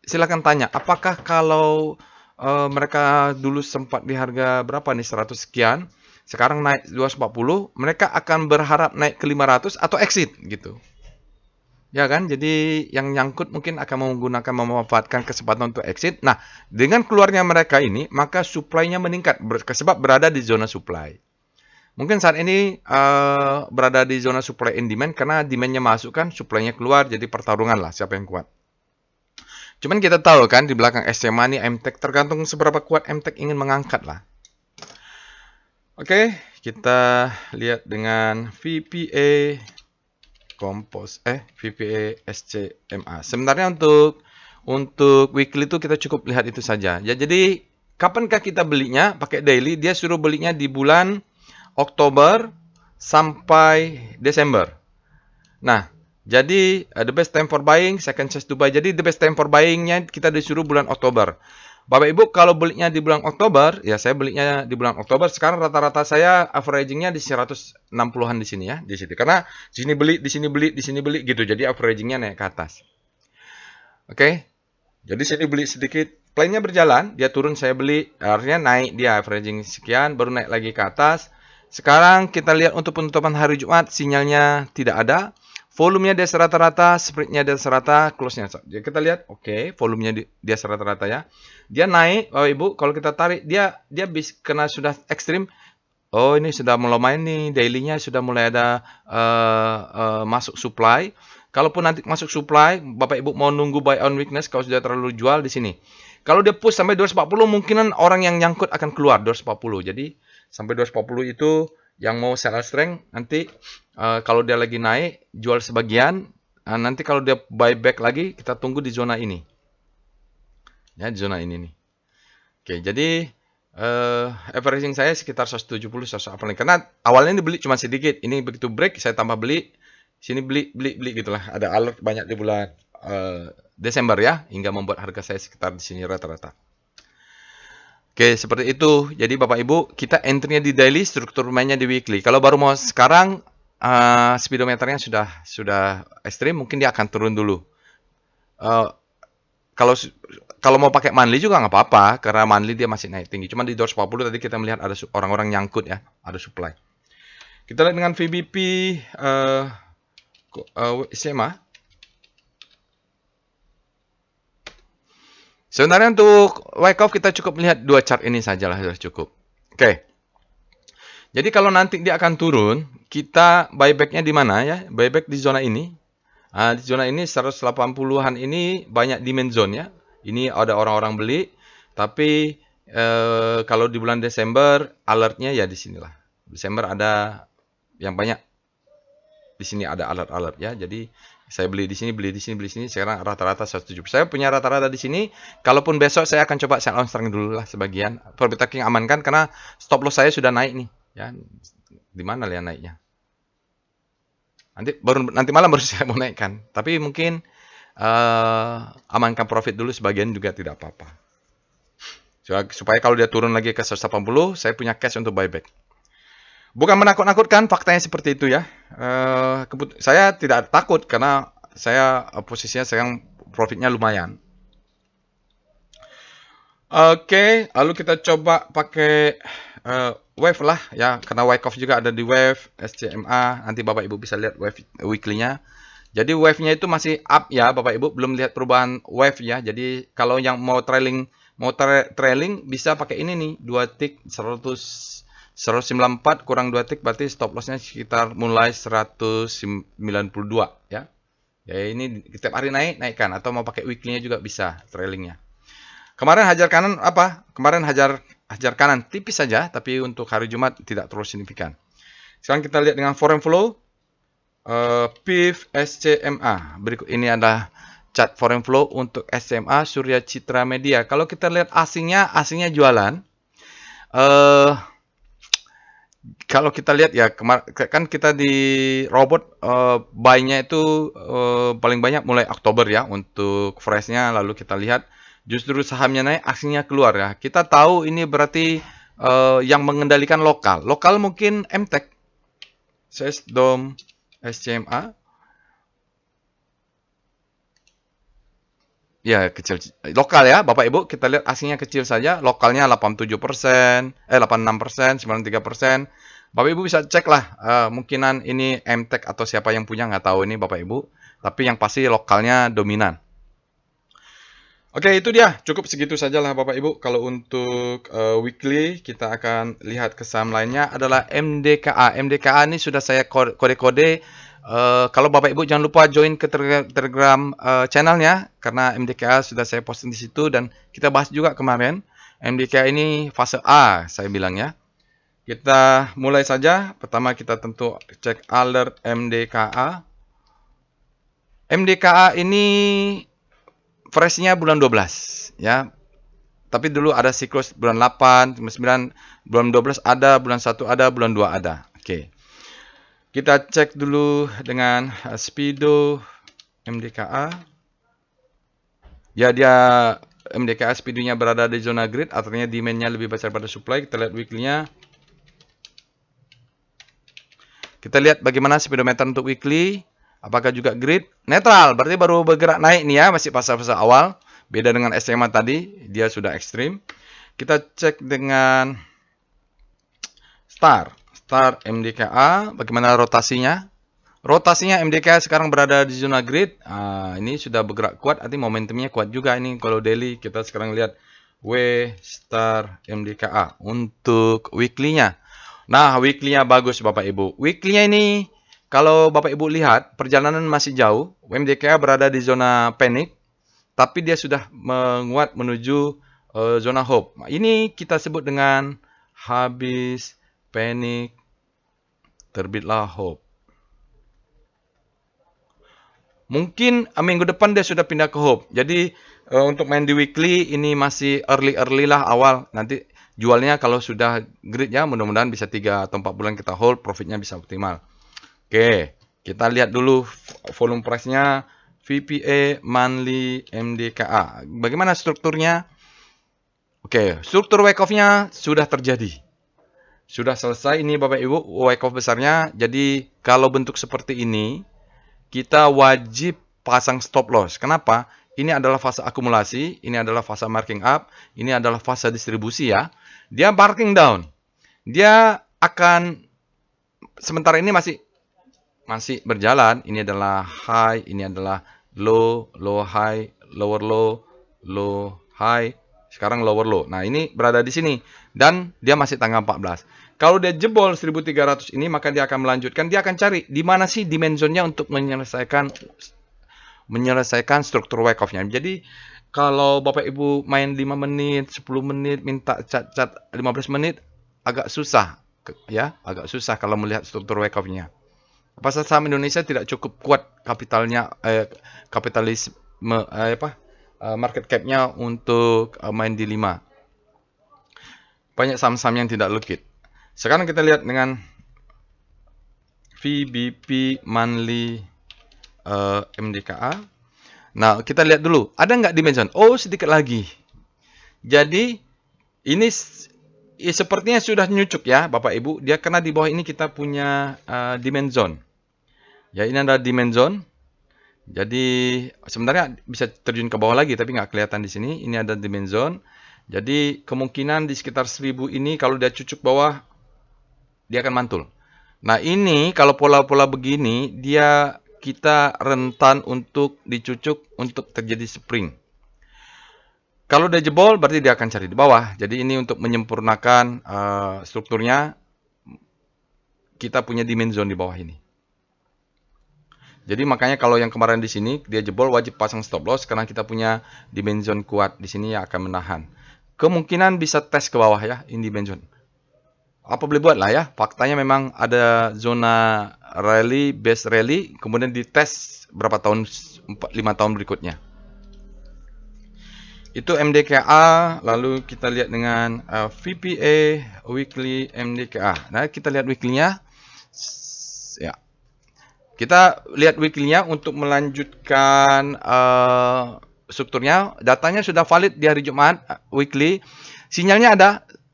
silakan tanya, apakah kalau mereka dulu sempat di harga berapa nih, 100 sekian, sekarang naik 240, mereka akan berharap naik ke 500 atau exit gitu. Ya kan, jadi yang nyangkut mungkin akan memanfaatkan kesempatan untuk exit. Nah, dengan keluarnya mereka ini, maka supply-nya meningkat, sebab berada di zona supply. Mungkin saat ini berada di zona supply and demand, karena demand-nya masuk kan, supply-nya keluar, jadi pertarungan lah siapa yang kuat. Cuman kita tahu kan, di belakang SMA nih MTech, tergantung seberapa kuat MTech ingin mengangkat lah. Oke, kita lihat dengan VPA VPA SCMA. Sebenarnya untuk weekly itu kita cukup lihat itu saja. Ya, jadi kapankah kita belinya pakai daily? Dia suruh belinya di bulan Oktober sampai Desember. Nah, jadi the best time for buying, second chance to buy. Jadi the best time for buying-nya kita disuruh bulan Oktober. Bapak Ibu kalau belinya di bulan Oktober, ya saya belinya di bulan Oktober. Sekarang rata-rata saya averaging-nya di 160-an di sini ya, di sini. Karena di sini beli, di sini beli, di sini beli gitu. Jadi averaging-nya naik ke atas. Oke. Jadi sini beli sedikit, plan-nya berjalan, dia turun saya beli, artinya naik dia averaging sekian, baru naik lagi ke atas. Sekarang kita lihat untuk penutupan hari Jumat, sinyalnya tidak ada. Volumenya dia rata-rata, spread-nya dia rata, close-nya. Jadi kita lihat, oke, volumenya dia rata-rata ya. Dia naik, oh Ibu, kalau kita tarik, dia kena sudah ekstrim. Oh, ini sudah mulai main nih, daily-nya sudah mulai ada masuk supply. Kalaupun nanti masuk supply, Bapak Ibu mau nunggu buy on weakness, kalau sudah terlalu jual di sini. Kalau dia push sampai 240, mungkinan orang yang nyangkut akan keluar 240. Jadi, sampai 240 itu yang mau sell strength, nanti kalau dia lagi naik, jual sebagian. Nanti kalau dia buy back lagi, kita tunggu di zona ini. Ya, di zona ini nih. Oke, jadi averaging saya sekitar 170, 180. Karena awalnya ini beli cuma sedikit. Ini begitu break, saya tambah beli. Sini beli gitulah. Ada alert banyak di bulan Desember ya, hingga membuat harga saya sekitar di sini rata-rata. Oke, seperti itu. Jadi Bapak Ibu, kita entry-nya di daily, struktur mainnya di weekly. Kalau baru mau sekarang, speedometernya sudah ekstrim, mungkin dia akan turun dulu. Kalau mau pakai monthly juga nggak apa-apa, karena monthly dia masih naik tinggi. Cuma di 240 tadi kita melihat ada orang-orang nyangkut ya, ada supply. Kita lihat dengan VBP SMA. Sebenarnya untuk Wyckoff kita cukup melihat dua chart ini sajalah, sudah cukup. Oke. Jadi kalau nanti dia akan turun, kita buyback-nya di mana ya? Buyback di zona ini. Di zona ini 180-an ini banyak demand zone ya. Ini ada orang-orang beli, tapi kalau di bulan Desember alertnya ya di sinilah. Desember ada yang banyak. Di sini ada alert-alert ya. Jadi saya beli di sini, beli di sini, beli di sini. Sekarang rata-rata 170. Saya punya rata-rata di sini. Kalaupun besok saya akan coba sell on strength dulu lah sebagian. Profit taking amankan karena stop loss saya sudah naik nih. Ya, di mana ya naiknya? Nanti malam baru saya mau naikkan. Tapi mungkin amankan profit dulu sebagian juga tidak apa-apa. Supaya kalau dia turun lagi ke 180, saya punya cash untuk buyback. Bukan menakut-nakutkan, faktanya seperti itu ya. Saya tidak takut karena saya posisinya sekarang profitnya lumayan. Oke, lalu kita coba pakai wave lah ya, karena Wyckoff juga ada di wave SCMA. Nanti Bapak Ibu bisa lihat wave weekly-nya. Jadi wave-nya itu masih up ya, Bapak Ibu belum lihat perubahan wave ya. Jadi kalau yang mau trailing bisa pakai ini nih, 2 tick 100 194 kurang 2 tick berarti stop lossnya sekitar mulai 192 ya. Ya ini setiap hari naikkan atau mau pakai weekly-nya juga bisa trailingnya. Kemarin hajar kanan apa? Kemarin hajar kanan tipis saja, tapi untuk hari Jumat tidak terlalu signifikan. Sekarang kita lihat dengan foreign flow, PIF SCMA. Berikut ini adalah chart foreign flow untuk SCMA Surya Citra Media. Kalau kita lihat asingnya jualan. Kalau kita lihat ya, kan kita di robot buy-nya itu paling banyak mulai Oktober ya untuk fresh-nya. Lalu kita lihat justru sahamnya naik, aksinya keluar ya. Kita tahu ini berarti yang mengendalikan lokal. Lokal mungkin MTEK, SESDOM, SCMA. Ya, kecil. Lokal ya, Bapak Ibu, kita lihat aslinya kecil saja. Lokalnya 87%, 86%, 93%. Bapak Ibu bisa cek lah, mungkinan ini MTEK atau siapa yang punya, nggak tahu ini Bapak Ibu. Tapi yang pasti lokalnya dominan. Oke, itu dia. Cukup segitu saja lah Bapak Ibu. Kalau untuk weekly, kita akan lihat ke saham lainnya adalah MDKA. MDKA ini sudah saya kode-kode. Kalau Bapak Ibu jangan lupa join ke Telegram channelnya, karena MDKA sudah saya posting di situ dan kita bahas juga kemarin. MDKA ini fase A, saya bilang ya. Kita mulai saja. Pertama kita tentu cek alert MDKA. MDKA ini freshnya bulan 12 ya. Tapi dulu ada siklus bulan 8, 9, bulan 12 ada, bulan 1 ada, bulan 2 ada. Oke. Kita cek dulu dengan Speedo MDKA. Ya, dia MDKA Speedo-nya berada di zona grid, artinya demand-nya lebih besar pada supply. Kita lihat weekly-nya. Kita lihat bagaimana speedometer untuk weekly. Apakah juga grid? Netral, berarti baru bergerak naik nih ya, masih fase-fase awal. Beda dengan SMA tadi, dia sudah ekstrim. Kita cek dengan Star MDKA, bagaimana rotasinya? Rotasinya MDKA sekarang berada di zona grid. Ini sudah bergerak kuat, artinya momentumnya kuat juga ini. Kalau daily kita sekarang lihat W Star MDKA untuk weekly-nya. Nah, weekly-nya bagus Bapak Ibu. Weekly-nya ini kalau Bapak Ibu lihat perjalanan masih jauh. MDKA berada di zona panic, tapi dia sudah menguat menuju zona hope. Ini kita sebut dengan habis panic terbitlah hope. Mungkin minggu depan dia sudah pindah ke hope. Jadi untuk main di weekly ini masih early lah awal. Nanti jualnya kalau sudah grid ya, mudah-mudahan bisa 3 atau 4 bulan kita hold, profitnya bisa optimal. Oke, kita lihat dulu volume price-nya VPA monthly MDKA. Bagaimana strukturnya? Oke, struktur wake off-nya sudah terjadi. Sudah selesai ini Bapak Ibu, wake off besarnya. Jadi kalau bentuk seperti ini, kita wajib pasang stop loss. Kenapa? Ini adalah fase akumulasi, ini adalah fase marking up, ini adalah fase distribusi ya. Dia marking down. Dia akan sementara ini masih berjalan. Ini adalah high, ini adalah low, low high, lower low, low high. Sekarang lower low. Nah, ini berada di sini dan dia masih tanggal 14. Kalau dia jebol 1300 ini, maka dia akan melanjutkan. Dia akan cari di mana sih demand zone-nya untuk menyelesaikan struktur wake off-nya. Jadi, kalau Bapak Ibu main 5 menit, 10 menit, minta cat 15 menit, agak susah. Ya, agak susah kalau melihat struktur wake off-nya. Pasar saham Indonesia tidak cukup kuat kapitalnya, market cap-nya untuk main di 5. Banyak saham-saham yang tidak liquid. Sekarang kita lihat dengan VBP monthly MDKA. Nah, kita lihat dulu. Ada nggak dimension? Oh, sedikit lagi. Jadi, ini sepertinya sudah nyucuk ya, Bapak Ibu. Dia karena di bawah ini kita punya demand zone. Ya, ini adalah demand zone. Jadi, sebenarnya bisa terjun ke bawah lagi, tapi nggak kelihatan di sini. Ini ada demand zone. Jadi, kemungkinan di sekitar 1000 ini, kalau dia cucuk bawah, dia akan mantul. Nah, ini kalau pola-pola begini, kita rentan untuk dicucuk untuk terjadi spring. Kalau dia jebol, berarti dia akan cari di bawah. Jadi ini untuk menyempurnakan strukturnya. kita punya demand zone di bawah ini. Jadi makanya kalau yang kemarin di sini dia jebol wajib pasang stop loss karena kita punya demand zone kuat di sini yang akan menahan. Kemungkinan bisa tes ke bawah ya, ini demand zone. Apa boleh buat lah ya, faktanya memang ada zona rally, base rally, kemudian dites berapa tahun, 5 tahun berikutnya. Itu MDKA, lalu kita lihat dengan VPA, weekly MDKA. Nah, kita lihat weekly-nya. Ya. Kita lihat weekly-nya untuk melanjutkan strukturnya. Datanya sudah valid di hari Jumat, weekly. Sinyalnya ada.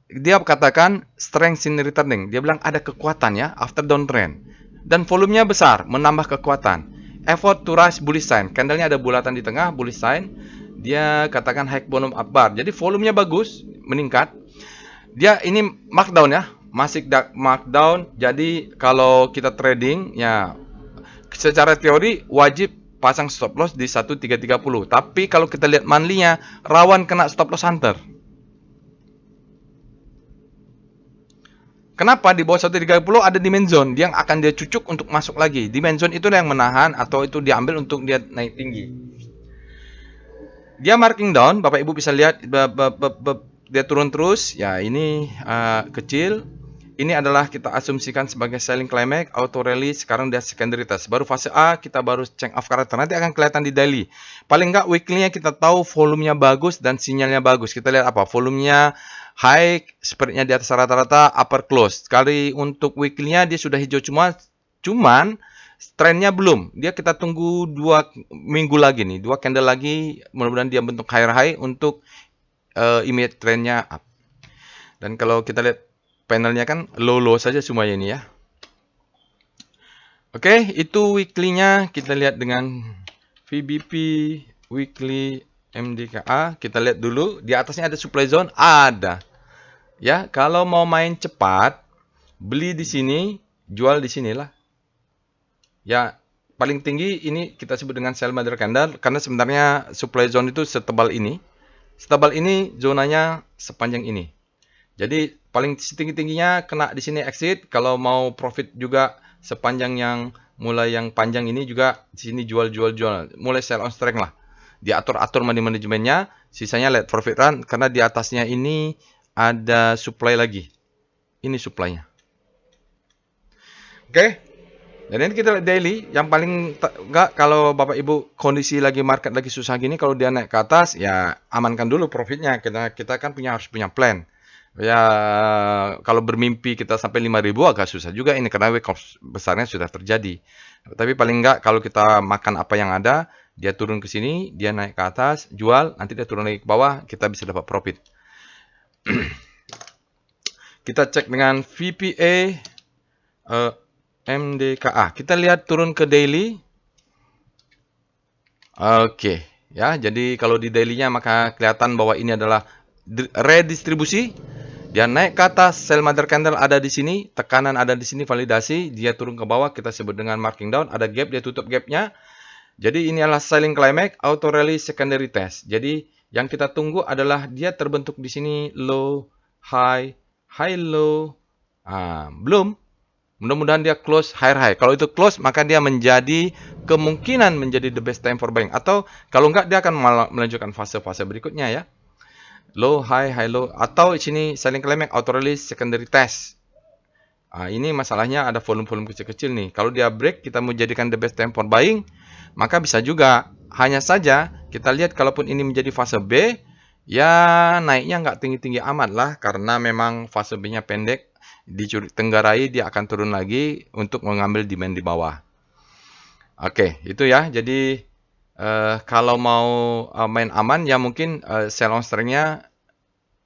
Dia katakan strength in returning. Dia bilang ada kekuatan ya, after downtrend. Dan volumenya besar, menambah kekuatan. Effort to rise bullish sign. Candlenya ada bulatan di tengah, bullish sign. Dia katakan high bottom up bar. Jadi volumenya bagus, meningkat. Dia ini markdown ya, masih markdown. Jadi kalau kita trading ya secara teori wajib pasang stop loss di 1330. Tapi kalau kita lihat monthly-nya rawan kena stop loss hunter. Kenapa? Di bawah 130 ada demand zone yang akan dia cucuk untuk masuk lagi. Demand zone itu yang menahan atau itu diambil untuk dia naik tinggi. Dia marking down, Bapak Ibu bisa lihat dia turun terus. Ya, ini kecil. Ini adalah kita asumsikan sebagai selling climax, auto rally, sekarang dia secondary test. Baru fase A, kita baru check off karakter. Nanti akan kelihatan di daily. Paling enggak weekly-nya kita tahu volumenya bagus dan sinyalnya bagus. Kita lihat apa? Volumenya high, spread-nya di atas rata-rata, upper close. Sekali untuk weekly-nya dia sudah hijau cuman trennya belum. Dia kita tunggu 2 minggu lagi nih, 2 candle lagi, mudah-mudahan dia bentuk higher high untuk image trennya up. Dan kalau kita lihat panelnya kan low saja semuanya ini ya. Oke, itu weekly-nya kita lihat dengan VBP weekly MDKA. Kita lihat dulu di atasnya ada supply zone, ada. Ya, kalau mau main cepat, beli di sini, jual di sinilah. Ya, paling tinggi ini kita sebut dengan sell mother candle karena sebenarnya supply zone itu setebal ini. Setebal ini zonanya sepanjang ini. Jadi paling setinggi-tingginya kena di sini exit. Kalau mau profit juga sepanjang yang mulai yang panjang ini juga di sini jual. Mulai sell on strength lah. Diatur-atur money manajemennya, sisanya let profit run karena di atasnya ini ada supply lagi. Ini supply-nya. Oke. Dan ini kita lihat daily, yang paling enggak kalau Bapak Ibu kondisi lagi market lagi susah gini, kalau dia naik ke atas ya amankan dulu profitnya. Kita kan harus punya plan. Ya kalau bermimpi kita sampai 5.000 agak susah juga ini karena wake up besarnya sudah terjadi. Tapi paling enggak kalau kita makan apa yang ada, dia turun ke sini, dia naik ke atas, jual, nanti dia turun lagi ke bawah, kita bisa dapat profit. Kita cek dengan VPA MDKA. Kita lihat turun ke daily. Oke, ya. Jadi kalau di daily-nya maka kelihatan bahwa ini adalah redistribusi. Dia naik ke atas, sell mother candle ada di sini, tekanan ada di sini, validasi, dia turun ke bawah, kita sebut dengan marking down, ada gap, dia tutup gapnya. Jadi ini adalah selling climax, auto rally secondary test. Jadi yang kita tunggu adalah dia terbentuk di sini low, high, high, low. Belum. Mudah-mudahan dia close higher high. Kalau itu close, maka dia kemungkinan menjadi the best time for buying. Atau kalau enggak, dia akan melanjutkan fase-fase berikutnya ya. Low, high, high, low. Atau di sini selling climax, auto release, secondary test. Ini masalahnya ada volume-volume kecil-kecil nih. Kalau dia break, kita mau jadikan the best time for buying, maka bisa juga. Hanya saja, kita lihat kalaupun ini menjadi fase B, ya naiknya nggak tinggi-tinggi amat lah. Karena memang fase B-nya pendek. Tenggarai dia akan turun lagi untuk mengambil demand di bawah. Oke, itu ya. Jadi kalau mau main aman ya mungkin sell on strength-nya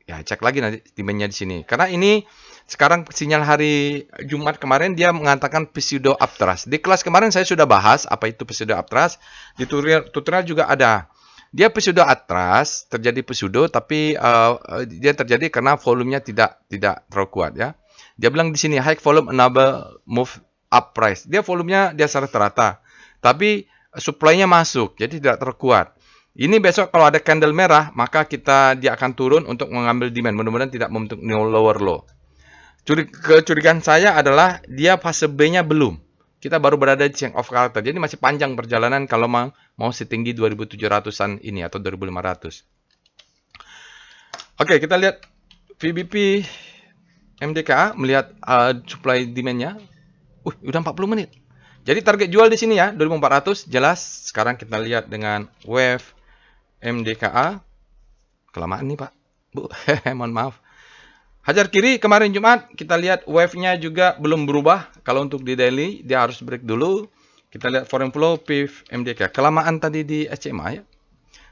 ya cek lagi nanti demand-nya di sini. Karena ini sekarang sinyal hari Jumat kemarin dia mengatakan pseudo uptrust. Di kelas kemarin saya sudah bahas apa itu pseudo uptrust. Di tutorial juga ada. Dia pseudo uptrust, terjadi pseudo tapi dia terjadi karena volumenya tidak terlalu kuat ya. Dia bilang di sini high volume enable move up price. Dia volumenya dia rata-rata. Tapi supply-nya masuk, jadi tidak terkuat. Ini besok kalau ada candle merah, maka dia akan turun untuk mengambil demand. Mudah-mudahan tidak membentuk lower low. Kecurigaan saya adalah dia fase B-nya belum. Kita baru berada di change of character. Jadi masih panjang perjalanan kalau mau setinggi 2700-an ini atau 2500. Oke, kita lihat VBP MDKA melihat supply demand-nya. Udah 40 menit. Jadi target jual di sini ya, 2400 jelas. Sekarang kita lihat dengan wave MDKA. Kelamaan nih, Pak. Bu, mohon maaf. Hajar kiri kemarin Jumat, kita lihat wave-nya juga belum berubah. Kalau untuk di daily, dia harus break dulu. Kita lihat foreign flow, PIF, MDKA. Kelamaan tadi di SMA ya.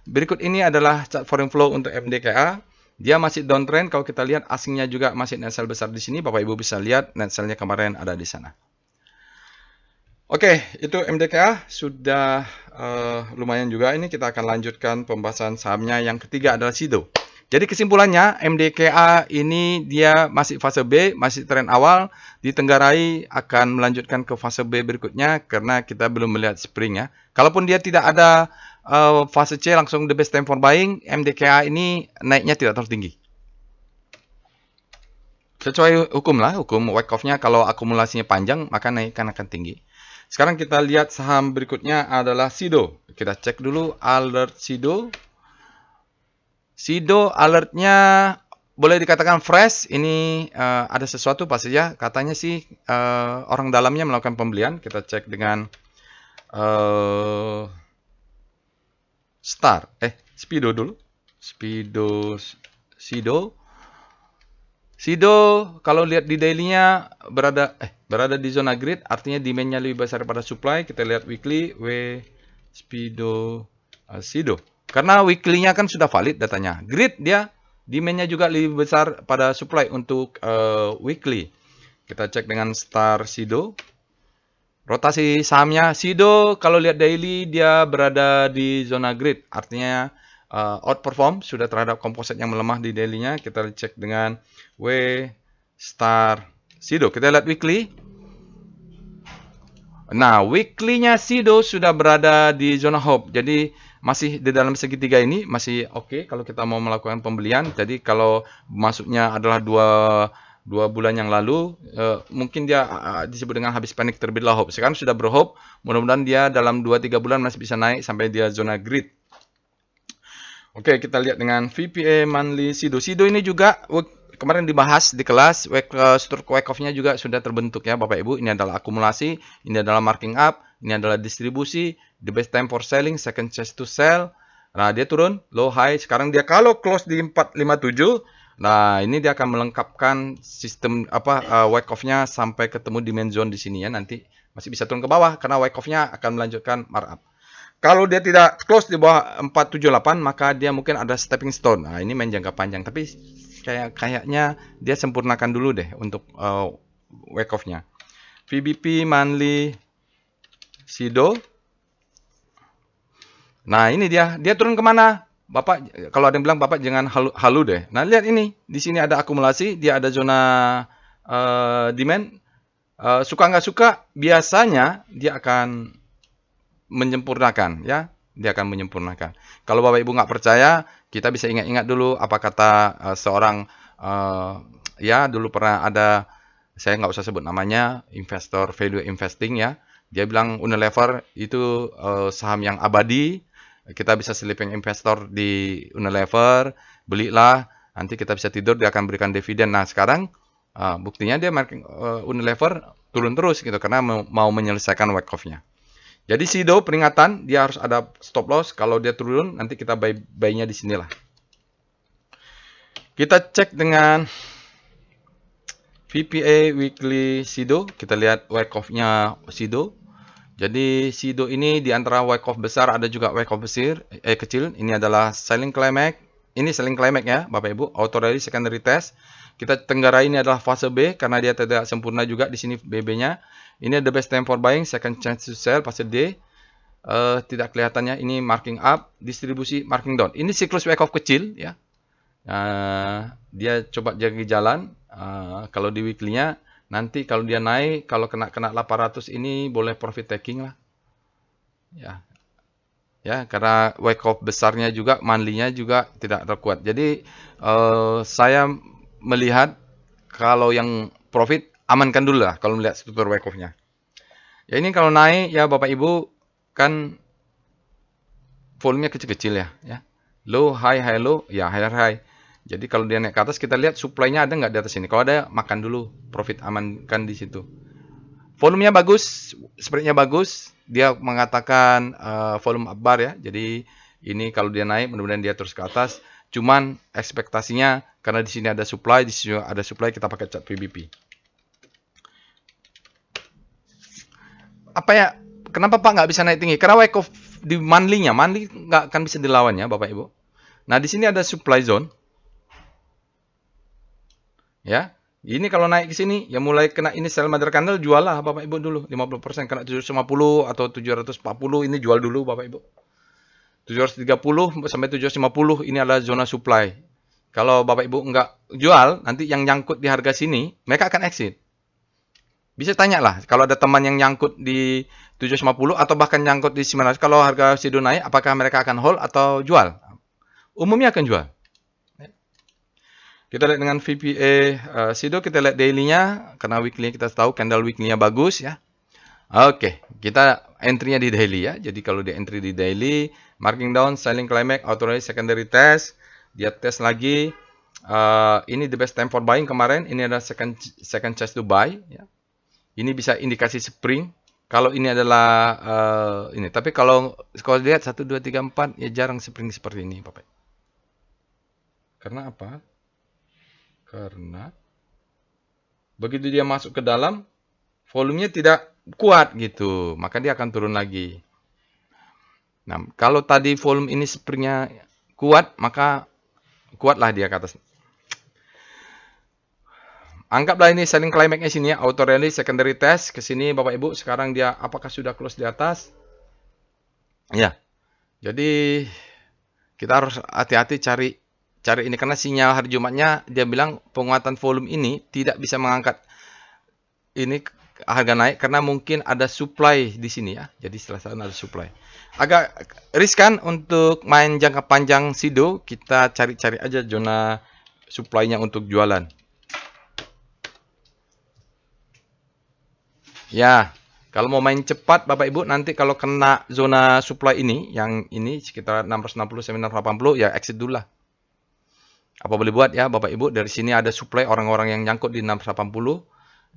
Berikut ini adalah chart foreign flow untuk MDKA. Dia masih downtrend. Kalau kita lihat asingnya juga masih net sell besar di sini. Bapak Ibu bisa lihat net sell-nya kemarin ada di sana. Oke, itu MDKA sudah lumayan juga. Ini kita akan lanjutkan pembahasan sahamnya. Yang ketiga adalah SIDO. Jadi kesimpulannya MDKA ini dia masih fase B, masih tren awal, ditenggarai akan melanjutkan ke fase B berikutnya karena kita belum melihat spring ya. Kalaupun dia tidak ada fase C langsung the best time for buying, MDKA ini naiknya tidak terlalu tinggi. Sesuai hukum lah, hukum Wyckoff-nya kalau akumulasinya panjang maka naikkan akan tinggi. Sekarang kita lihat saham berikutnya adalah SIDO. Kita cek dulu alert SIDO. SIDO alertnya boleh dikatakan fresh. Ini ada sesuatu pasti ya. Katanya sih orang dalamnya melakukan pembelian. Kita cek dengan Speedo dulu. SIDO kalau lihat di daily-nya berada di zona grid, artinya demand-nya lebih besar daripada supply. Kita lihat weekly SIDO. Karena weekly-nya kan sudah valid datanya. Grid dia demand-nya juga lebih besar pada supply untuk weekly. Kita cek dengan star SIDO. Rotasi sahamnya SIDO kalau lihat daily dia berada di zona grid. Artinya outperform sudah terhadap komposit yang melemah di daily-nya. Kita cek dengan W star SIDO. Kita lihat weekly. Nah, weekly-nya SIDO sudah berada di zona hope. Jadi masih di dalam segitiga ini masih oke kalau kita mau melakukan pembelian. Jadi kalau masuknya adalah dua bulan yang lalu, mungkin dia disebut dengan habis panik terbitlah hope. Sekarang sudah berhope. Mudah-mudahan dia dalam 2-3 bulan masih bisa naik sampai dia zona grid. Oke, kita lihat dengan VPA monthly SIDO. SIDO ini juga kemarin dibahas di kelas, struktur Wyckoff-nya juga sudah terbentuk ya Bapak Ibu. Ini adalah akumulasi, ini adalah marking up, ini adalah distribusi, the best time for selling, second chance to sell. Nah, dia turun, low high. Sekarang dia kalau close di 457, nah ini dia akan melengkapkan sistem Wyckoff-nya sampai ketemu demand zone di sini ya. Nanti masih bisa turun ke bawah karena Wyckoff-nya akan melanjutkan markup. Kalau dia tidak close di bawah 478, maka dia mungkin ada stepping stone. Nah, ini main jangka panjang, tapi kayaknya dia sempurnakan dulu deh untuk Wyckoff-nya. VBP monthly SIDO. Nah, ini dia turun kemana? Bapak, kalau ada yang bilang Bapak jangan halu deh. Nah, lihat ini, di sini ada akumulasi, dia ada zona demand. Suka nggak suka, biasanya dia akan menyempurnakan ya, dia akan menyempurnakan. Kalau Bapak Ibu nggak percaya, kita bisa ingat-ingat dulu apa kata seorang ya dulu pernah ada, saya nggak usah sebut namanya, investor value investing ya. Dia bilang Unilever itu saham yang abadi. Kita bisa sleeping investor di Unilever, belilah, nanti kita bisa tidur, dia akan berikan dividen. Nah sekarang buktinya dia Unilever turun terus gitu karena mau menyelesaikan Wyckoff-nya. Jadi SIDO peringatan, dia harus ada stop loss. Kalau dia turun, nanti kita buy-nya di sinilah. Kita cek dengan VPA weekly SIDO. Kita lihat Wyckoff-nya SIDO. Jadi SIDO ini di antara Wyckoff besar ada juga Wyckoff kecil. Ini adalah selling climax. Ini selling climax ya, Bapak Ibu. Auto rally secondary test. Kita tenggarai ini adalah fase B karena dia tidak sempurna juga di sini BB-nya. Ini the best time for buying, second chance to sell, fase D. Tidak kelihatannya ini marking up, distribusi marking down. Ini siklus Wyckoff kecil ya. Dia coba jaga jalan. Kalau di weekly-nya nanti kalau dia naik, kalau kena 800 ini boleh profit taking lah. Ya. Ya, karena Wyckoff besarnya juga, monthly-nya juga tidak terkuat. Jadi saya melihat kalau yang profit, amankan dulu lah kalau melihat struktur wake off-nya. Ya ini kalau naik ya Bapak Ibu kan volumenya kecil-kecil ya. Low, high, high, low, ya higher, high. Jadi kalau dia naik ke atas kita lihat supply-nya ada nggak di atas ini. Kalau ada makan dulu, profit amankan di situ. Volumenya bagus, spread-nya bagus. Dia mengatakan volume up bar ya. Jadi ini kalau dia naik mudah-mudahan dia terus ke atas. Cuman ekspektasinya karena di sini ada supply, di sini ada supply kita pakai chart PBP. Apa ya? Kenapa Pak nggak bisa naik tinggi? Karena wake off di monthly-nya, monthly nggak akan bisa dilawan ya Bapak Ibu. Nah di sini ada supply zone. Ya, ini kalau naik ke sini, ya mulai kena ini sell mother candle, jual lah Bapak Ibu dulu. 50% kena 750 atau 740, ini jual dulu Bapak Ibu. 730 sampai 750, ini adalah zona supply. Kalau Bapak Ibu nggak jual, nanti yang nyangkut di harga sini, mereka akan exit. Bisa tanya lah, kalau ada teman yang nyangkut di 750 atau bahkan nyangkut di 900, kalau harga SIDO naik, apakah mereka akan hold atau jual? Umumnya akan jual. Kita lihat dengan VPA SIDO, kita lihat daily-nya, karena weekly kita tahu candle weekly-nya bagus ya. Oke, kita entry-nya di daily ya. Jadi kalau dia entry di daily, marking down, selling climax, authorized secondary test, dia tes lagi. Ini the best time for buying kemarin, ini adalah second chance to buy ya. Ini bisa indikasi spring. Kalau ini adalah ini, tapi kalau lihat 1 2 3 4 ya jarang spring seperti ini, Bapak. Karena apa? Karena begitu dia masuk ke dalam, volumenya tidak kuat gitu, maka dia akan turun lagi. Nah, kalau tadi volume ini springnya kuat, maka kuatlah dia ke atas. Anggaplah ini selling climax-nya sini ya, auto rally, secondary test ke sini Bapak Ibu. Sekarang dia apakah sudah close di atas? Ya. Jadi kita harus hati-hati cari ini karena sinyal hari Jumatnya dia bilang penguatan volume ini tidak bisa mengangkat ini harga naik karena mungkin ada supply di sini ya. Jadi setelah sana ada supply. Agak riskan untuk main jangka panjang SIDO, kita cari-cari aja zona supply-nya untuk jualan. Ya, kalau mau main cepat Bapak Ibu nanti kalau kena zona supply ini, yang ini sekitar 660 980 ya exit dulu lah. Apa boleh buat ya Bapak Ibu, dari sini ada supply orang-orang yang nyangkut di 680,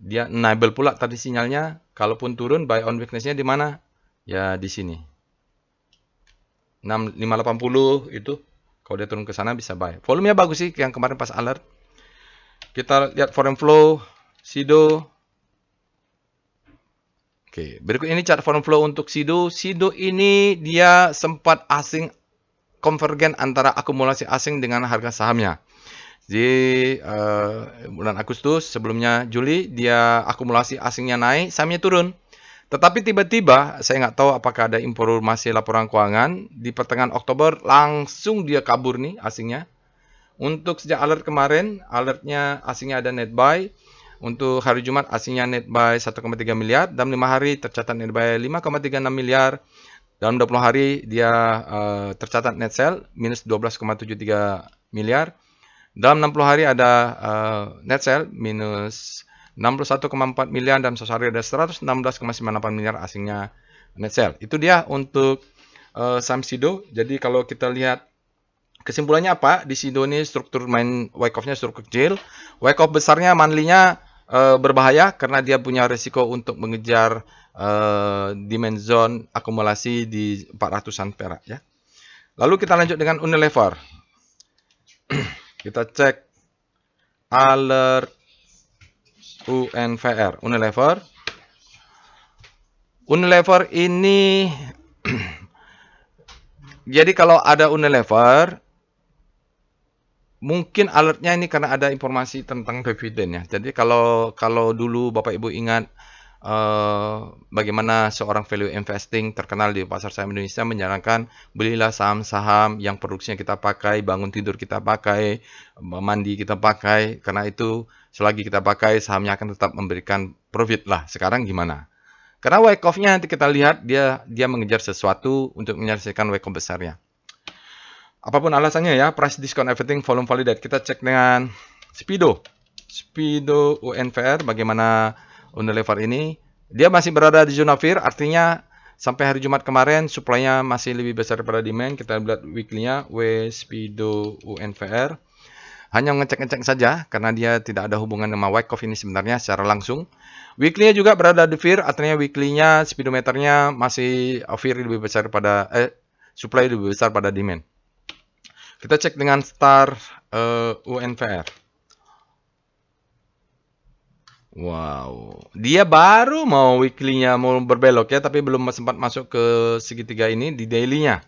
dia enable pula tadi sinyalnya, kalaupun turun buy on weakness-nya di mana? Ya di sini. 6580 itu kalau dia turun ke sana bisa buy. Volumenya bagus sih yang kemarin pas alert. Kita lihat foreign flow SIDO. Oke, berikut ini chart foreign flow untuk SIDO. SIDO ini dia sempat asing konvergen antara akumulasi asing dengan harga sahamnya. Di bulan Agustus, sebelumnya Juli, dia akumulasi asingnya naik, sahamnya turun. Tetapi tiba-tiba, saya nggak tahu apakah ada informasi laporan keuangan, di pertengahan Oktober langsung dia kabur nih asingnya. Untuk sejak alert kemarin, alertnya asingnya ada net buy. Untuk hari Jumat asingnya net buy 1,3 miliar. Dalam 5 hari tercatat net buy 5,36 miliar. Dalam 20 hari dia tercatat net sell minus 12,73 miliar. Dalam 60 hari ada net sell minus 61,4 miliar dan sehari ada 116,98 miliar asingnya net sell. Itu dia untuk saham SIDO. Jadi kalau kita lihat kesimpulannya apa? Di SIDO ini struktur main wake off-nya struktur kecil. Wake off besarnya monthly-nya berbahaya karena dia punya resiko untuk mengejar demand zone akumulasi di 400-an perak ya. Lalu kita lanjut dengan Unilever. Kita cek alert UNVR, Unilever. Unilever ini jadi kalau ada Unilever mungkin alertnya ini karena ada informasi tentang dividen ya. Jadi kalau dulu Bapak Ibu ingat bagaimana seorang value investing terkenal di pasar saham Indonesia menyarankan belilah saham-saham yang produksinya kita pakai, bangun tidur kita pakai, mandi kita pakai, karena itu selagi kita pakai sahamnya akan tetap memberikan profit lah. Sekarang gimana? Karena wake off-nya nanti kita lihat dia mengejar sesuatu untuk menyelesaikan wake off besarnya. Apapun alasannya ya, price discount everything, volume validate. Kita cek dengan SPIDO. Speedo UNVR, bagaimana Unilever ini? Dia masih berada di zona fear, artinya sampai hari Jumat kemarin supply-nya masih lebih besar daripada demand. Kita lihat weekly-nya Speedo UNVR. Hanya ngecek-ngecek saja karena dia tidak ada hubungan dengan Wyckoff ini sebenarnya secara langsung. Weekly-nya juga berada di fear, artinya weekly-nya speedometernya masih fear lebih besar pada supply lebih besar pada demand. Kita cek dengan star UNVR. Wow, dia baru mau weekly-nya mau berbelok ya, tapi belum sempat masuk ke segitiga ini di daily-nya.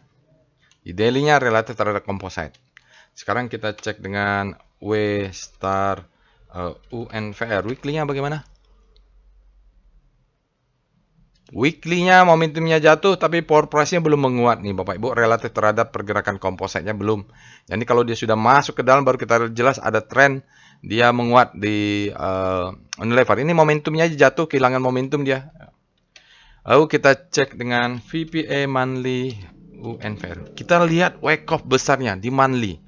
Di daily-nya relatif terhadap composite. Sekarang kita cek dengan W star UNVR. Weekly-nya bagaimana? Weekly-nya momentumnya jatuh, tapi power price-nya belum menguat nih Bapak Ibu, relatif terhadap pergerakan composite-nya belum. Jadi kalau dia sudah masuk ke dalam baru kita jelas ada tren dia menguat di Unilever. Ini momentumnya jatuh, kehilangan momentum dia. Lalu kita cek dengan VPA monthly UNVR. Kita lihat Wyckoff besarnya di monthly.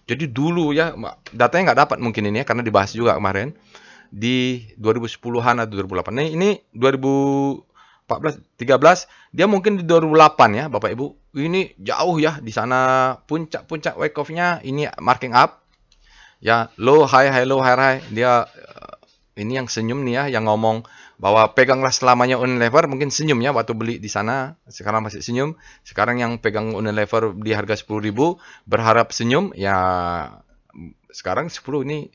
Jadi dulu ya, datanya nggak dapat mungkin ini ya, karena dibahas juga kemarin di 2010-an atau 2008. Nah, ini 2014, 13, dia mungkin di 2008 ya, Bapak Ibu. Ini jauh ya, di sana puncak-puncak Wyckoff-nya ini marking up. Ya, low high high low high high. Dia ini yang senyum nih ya, yang ngomong bahwa peganglah selamanya Unilever, mungkin senyum ya waktu beli di sana. Sekarang masih senyum. Sekarang yang pegang Unilever di harga 10.000 berharap senyum ya. Sekarang 10 ini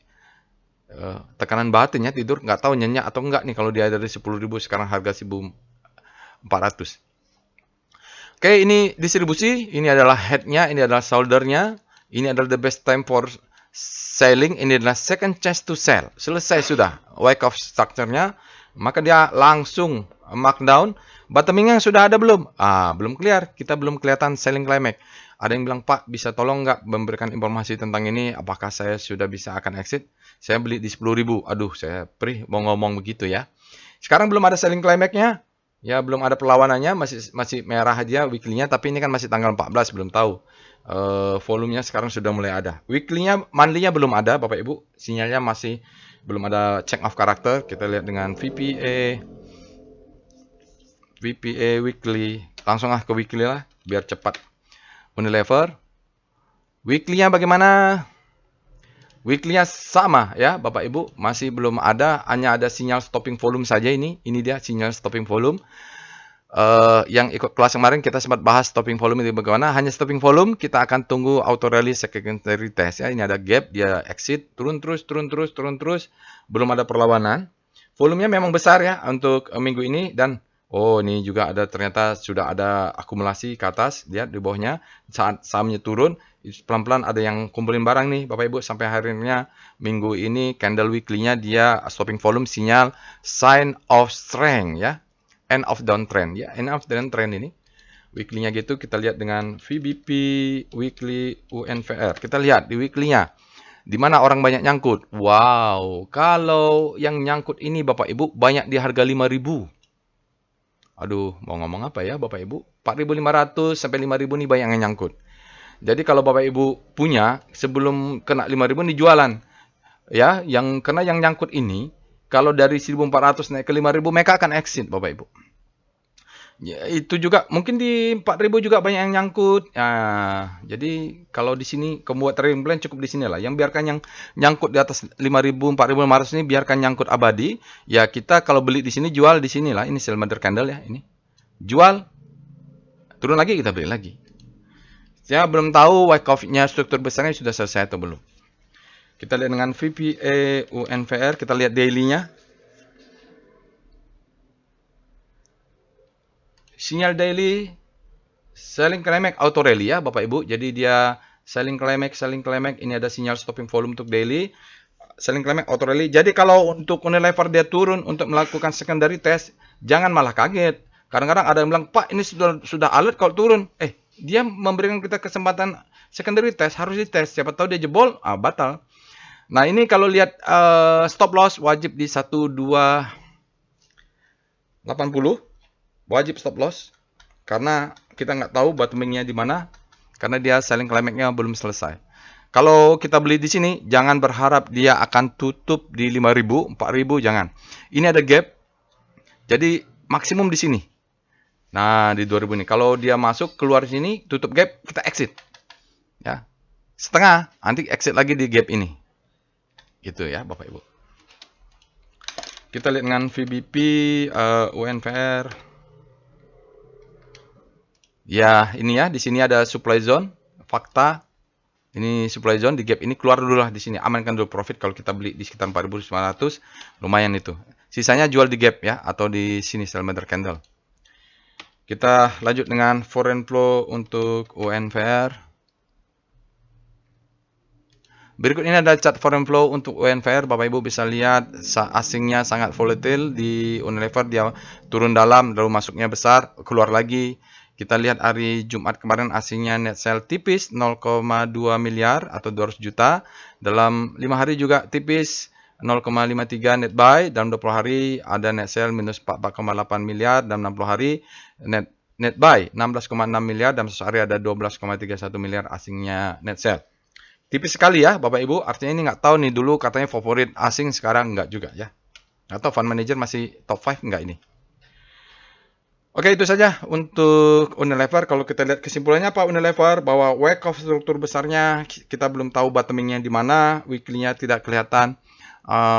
tekanan batin ya, tidur nggak tahu nyenyak atau enggak nih kalau dia dari 10.000 sekarang harga 1.400. Oke, ini distribusi, ini adalah head-nya, ini adalah shoulder-nya, ini adalah the best time for selling, ini adalah second chance to sell. Selesai sudah Wyckoff structure-nya, maka dia langsung markdown. Bottoming-nya sudah ada belum? Belum clear, kita belum kelihatan selling climax. Ada yang bilang, Pak, bisa tolong nggak memberikan informasi tentang ini? Apakah saya sudah bisa akan exit? Saya beli di 10.000. Aduh, saya perih mau ngomong begitu ya. Sekarang belum ada selling climax-nya. Ya, belum ada perlawanannya, masih merah aja weekly-nya, tapi ini kan masih tanggal 14, belum tahu. Volumenya sekarang sudah mulai ada. Weekly-nya, monthly-nya belum ada, Bapak Ibu. Sinyalnya masih belum ada check of karakter. Kita lihat dengan VPA weekly. Langsung ke weekly lah, biar cepat. Unilever. Weekly-nya bagaimana? Weekly-nya sama ya, Bapak Ibu. Masih belum ada, hanya ada sinyal stopping volume saja ini. Ini dia sinyal stopping volume. Yang ikut kelas kemarin kita sempat bahas stopping volume itu bagaimana. Hanya stopping volume, kita akan tunggu auto rally secondary test ya. Ini ada gap, dia exit, turun terus. Belum ada perlawanan. Volumenya memang besar ya untuk minggu ini, dan ini juga ada, ternyata sudah ada akumulasi ke atas. Lihat di bawahnya saat sahamnya turun, pelan-pelan ada yang kumpulin barang nih Bapak Ibu sampai harinya minggu ini. Candle weekly-nya dia stopping volume, sinyal sign of strength ya. End of downtrend ya, end of downtrend ini weekly-nya gitu. Kita lihat dengan VBP weekly UNVR. Kita lihat di weekly-nya di mana orang banyak nyangkut. Wow, kalau yang nyangkut ini Bapak Ibu banyak di harga 5.000. Aduh, mau ngomong apa ya Bapak Ibu? 4.500 sampai 5.000 nih banyak yang nyangkut. Jadi kalau Bapak Ibu punya sebelum kena 5.000 nih jualan. Ya, yang kena yang nyangkut ini kalau dari 1.400 naik ke 5.000 mereka akan exit Bapak Ibu. Ya, itu juga mungkin di 4.000 juga banyak yang nyangkut. Jadi kalau di sini kamu buat trading plan cukup di sini lah. Yang biarkan yang nyangkut di atas 5.000, 4.500 ini biarkan nyangkut abadi. Ya kita kalau beli di sini jual di sini lah. Ini sell mother candle ya ini. Jual, turun lagi kita beli lagi. Saya belum tahu Wyckoff-nya struktur besarnya sudah selesai atau belum. Kita lihat dengan VPA UNVR, kita lihat daily-nya. Sinyal daily selling climax auto rally ya Bapak Ibu. Jadi dia selling climax ini ada sinyal stopping volume untuk daily. Selling climax auto rally. Jadi kalau untuk Unilever dia turun untuk melakukan secondary test, jangan malah kaget. Kadang-kadang ada yang bilang, "Pak, ini sudah alert kalau turun." Dia memberikan kita kesempatan secondary test, harus dites. Siapa tahu dia jebol, batal. Nah, ini kalau lihat stop loss wajib di 1280. Wajib stop loss karena kita nggak tahu bottoming-nya di mana, karena dia selling climax-nya belum selesai. Kalau kita beli di sini, jangan berharap dia akan tutup di 5.000, 4.000, jangan. Ini ada gap, jadi maksimum di sini. Nah, di 2000 ini. Kalau dia masuk, keluar sini, tutup gap, kita exit. Ya, setengah, nanti exit lagi di gap ini. Gitu ya, Bapak Ibu. Kita lihat dengan VBP, UNVR. Ya, ini ya, di sini ada supply zone, fakta. Ini supply zone, di gap ini keluar dulu lah di sini. Amankan dulu profit kalau kita beli di sekitar 4.900, lumayan itu. Sisanya jual di gap ya, atau di sini sell matter candle. Kita lanjut dengan foreign flow untuk UNVR. Berikut ini ada chart foreign flow untuk UNVR. Bapak Ibu bisa lihat asingnya sangat volatile. Di Unilever dia turun dalam, lalu masuknya besar, keluar lagi. Kita lihat hari Jumat kemarin asingnya net sell tipis 0,2 miliar atau 200 juta. Dalam 5 hari juga tipis 0,53 net buy. Dalam 20 hari ada net sell minus 4,8 miliar. Dalam 60 hari net buy 16,6 miliar. Dalam 1 hari ada 12,31 miliar asingnya net sell. Tipis sekali ya Bapak Ibu. Artinya ini nggak tahu nih, dulu katanya favorit asing, sekarang nggak juga ya. Atau fund manager masih top 5 nggak ini. Oke, itu saja untuk Unilever. Kalau kita lihat kesimpulannya apa Unilever, bahwa wake of struktur besarnya kita belum tahu bottomingnya di mana, weekly-nya tidak kelihatan,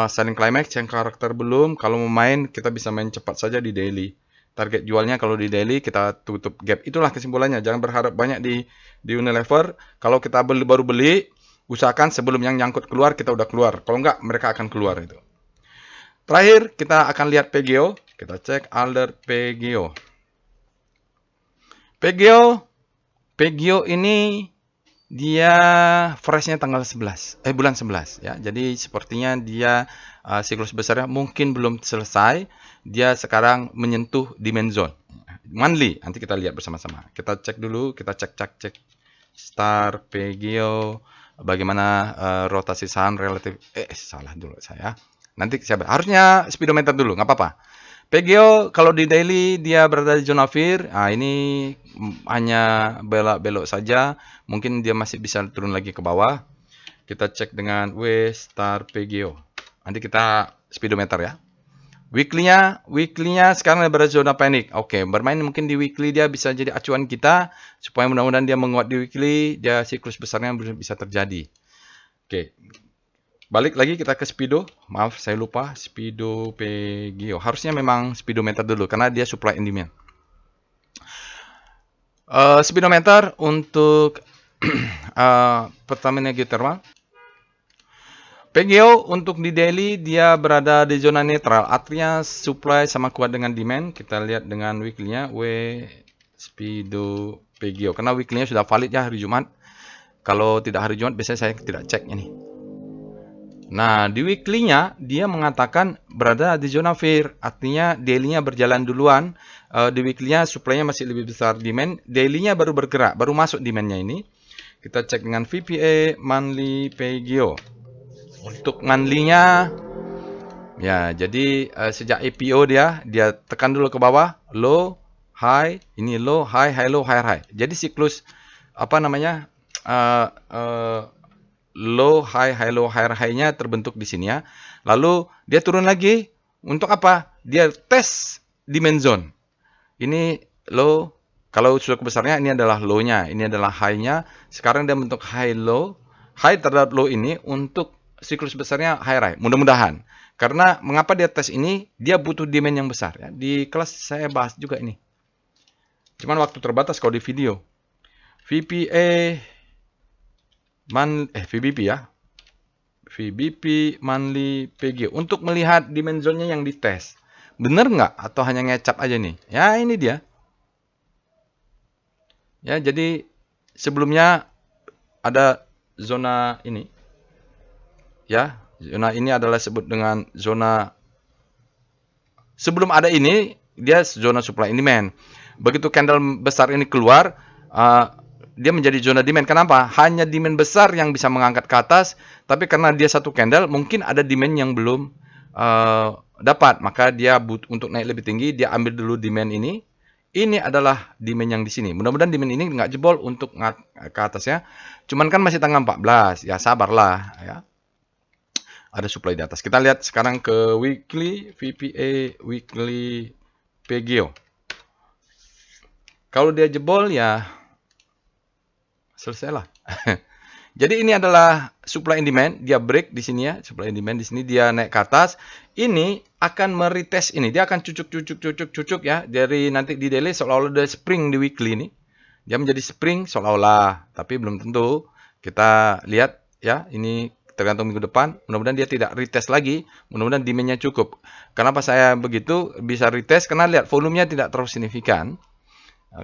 selling climax yang karakter belum. Kalau mau main kita bisa main cepat saja di daily. Target jualnya kalau di daily kita tutup gap. Itulah kesimpulannya. Jangan berharap banyak di Unilever. Kalau kita baru beli, usahakan sebelum yang nyangkut keluar kita udah keluar. Kalau enggak mereka akan keluar itu. Terakhir kita akan lihat PGO. Kita cek alert PGO. PGO ini dia freshnya tanggal 11, bulan 11 ya. Jadi sepertinya dia siklus besarnya mungkin belum selesai. Dia sekarang menyentuh demand zone. Monthly, nanti kita lihat bersama-sama. Kita cek dulu, kita cek star PGO bagaimana rotasi saham relatif. Salah dulu saya. Nanti harusnya speedometer dulu, nggak apa-apa. PGO kalau di daily dia berada di zona fear. Nah, ini hanya belok saja. Mungkin dia masih bisa turun lagi ke bawah. Kita cek dengan W star PGO. Nanti kita speedometer ya. Weekly-nya sekarang berada di zona panik. Oke, bermain mungkin di weekly dia bisa jadi acuan kita supaya mudah-mudahan dia menguat di weekly, dia siklus besarnya bisa terjadi. Oke. Balik lagi kita ke Speedo. Maaf, saya lupa. Speedo PGO. Harusnya memang speedometer dulu, karena dia supply and demand. Speedometer untuk Pertamina Geothermal. PGO untuk di daily, dia berada di zona netral. Artinya supply sama kuat dengan demand. Kita lihat dengan weekly-nya. Speedo PGO. Karena weekly-nya sudah valid ya hari Jumat. Kalau tidak hari Jumat, biasanya saya tidak cek ini. Nah, di weekly-nya dia mengatakan berada di zona fear, artinya daily-nya berjalan duluan. Di weekly-nya supply-nya masih lebih besar demand, daily-nya baru bergerak, baru masuk demand-nya ini. Kita cek dengan VPA monthly PGO. Untuk monthly-nya ya, jadi sejak IPO dia tekan dulu ke bawah, low, high, ini low, high, low, high. Jadi siklus apa namanya? Low, high, low, high-nya terbentuk di sini ya. Lalu dia turun lagi. Untuk apa? Dia tes demand zone. Ini low. Kalau suluk besarnya ini adalah low-nya. Ini adalah high-nya. Sekarang dia bentuk high, low. High terhadap low ini untuk siklus besarnya high. Mudah-mudahan. Karena mengapa dia tes ini? Dia butuh demand yang besar. Ya. Di kelas saya bahas juga ini. Cuman waktu terbatas kalau di video. VPA VBP ya. VBP monthly PGO. Untuk melihat demand zone-nya yang dites. Bener nggak? Atau hanya ngecap aja nih? Ya, ini dia. Ya, jadi sebelumnya ada zona ini. Ya, zona ini adalah sebut dengan zona. Sebelum ada ini, dia zona supply and demand. Begitu candle besar ini keluar, dia menjadi zona demand. Kenapa? Hanya demand besar yang bisa mengangkat ke atas, tapi karena dia satu candle, mungkin ada demand yang belum dapat. Maka dia untuk naik lebih tinggi, dia ambil dulu demand ini. Ini adalah demand yang di sini. Mudah-mudahan demand ini nggak jebol untuk ke atas ya. Cuman kan masih tanggal 14, ya sabarlah ya. Ada supply di atas. Kita lihat sekarang ke weekly VPA, weekly PGO. Kalau dia jebol ya selesailah. Jadi ini adalah supply and demand, dia break di sini ya, supply and demand di sini dia naik ke atas. Ini akan meretest ini, dia akan cucuk ya. Dari nanti di daily seolah-olah ada spring di weekly ini. Dia menjadi spring seolah-olah, tapi belum tentu. Kita lihat ya, ini tergantung minggu depan. Mudah-mudahan dia tidak retest lagi, mudah-mudahan demand-nya cukup. Kenapa saya begitu bisa retest? Karena lihat volumenya tidak terlalu signifikan.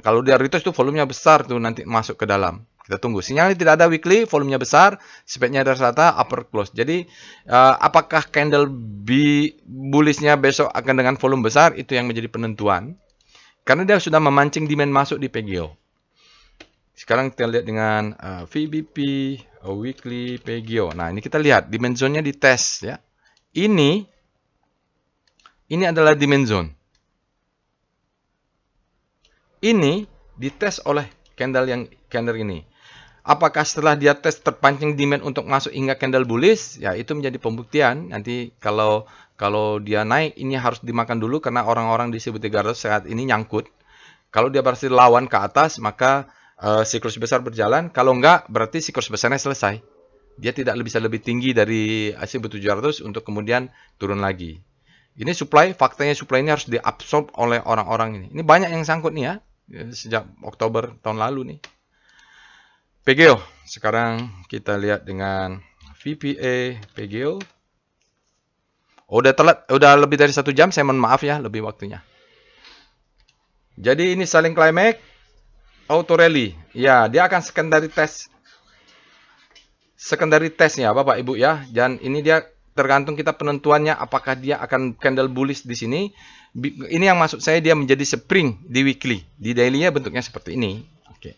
Kalau dia retest tuh volumenya besar tuh nanti masuk ke dalam. Kita tunggu. Sinyalnya tidak ada weekly, volumenya besar, speknya ada rata, upper close. Jadi, apakah candle bullishnya besok akan dengan volume besar? Itu yang menjadi penentuan. Karena dia sudah memancing demand masuk di PGO. Sekarang kita lihat dengan VBP, weekly PGO. Nah, ini kita lihat demand zone-nya di test ya. Ini adalah demand zone. Ini dites oleh candle ini. Apakah setelah dia tes terpancing demand untuk masuk hingga candle bullish? Ya, itu menjadi pembuktian. Nanti kalau dia naik, ini harus dimakan dulu karena orang-orang di 1300 saat ini nyangkut. Kalau dia berhasil lawan ke atas, maka siklus besar berjalan. Kalau enggak, berarti siklus besarnya selesai. Dia tidak bisa lebih tinggi dari 1700 untuk kemudian turun lagi. Ini supply, faktanya supply ini harus diabsorb oleh orang-orang ini. Ini banyak yang sangkut nih ya. Sejak Oktober tahun lalu nih. PGO. Sekarang kita lihat dengan VPA PGO. Udah telat, udah lebih dari 1 jam. Saya mohon maaf ya, lebih waktunya. Jadi ini saling climax, auto rally. Ya, dia akan secondary test. Secondary testnya, Bapak Ibu ya. Dan ini dia tergantung kita penentuannya apakah dia akan candle bullish di sini. Ini yang maksud saya dia menjadi spring di weekly. Di daily-nya bentuknya seperti ini. Oke.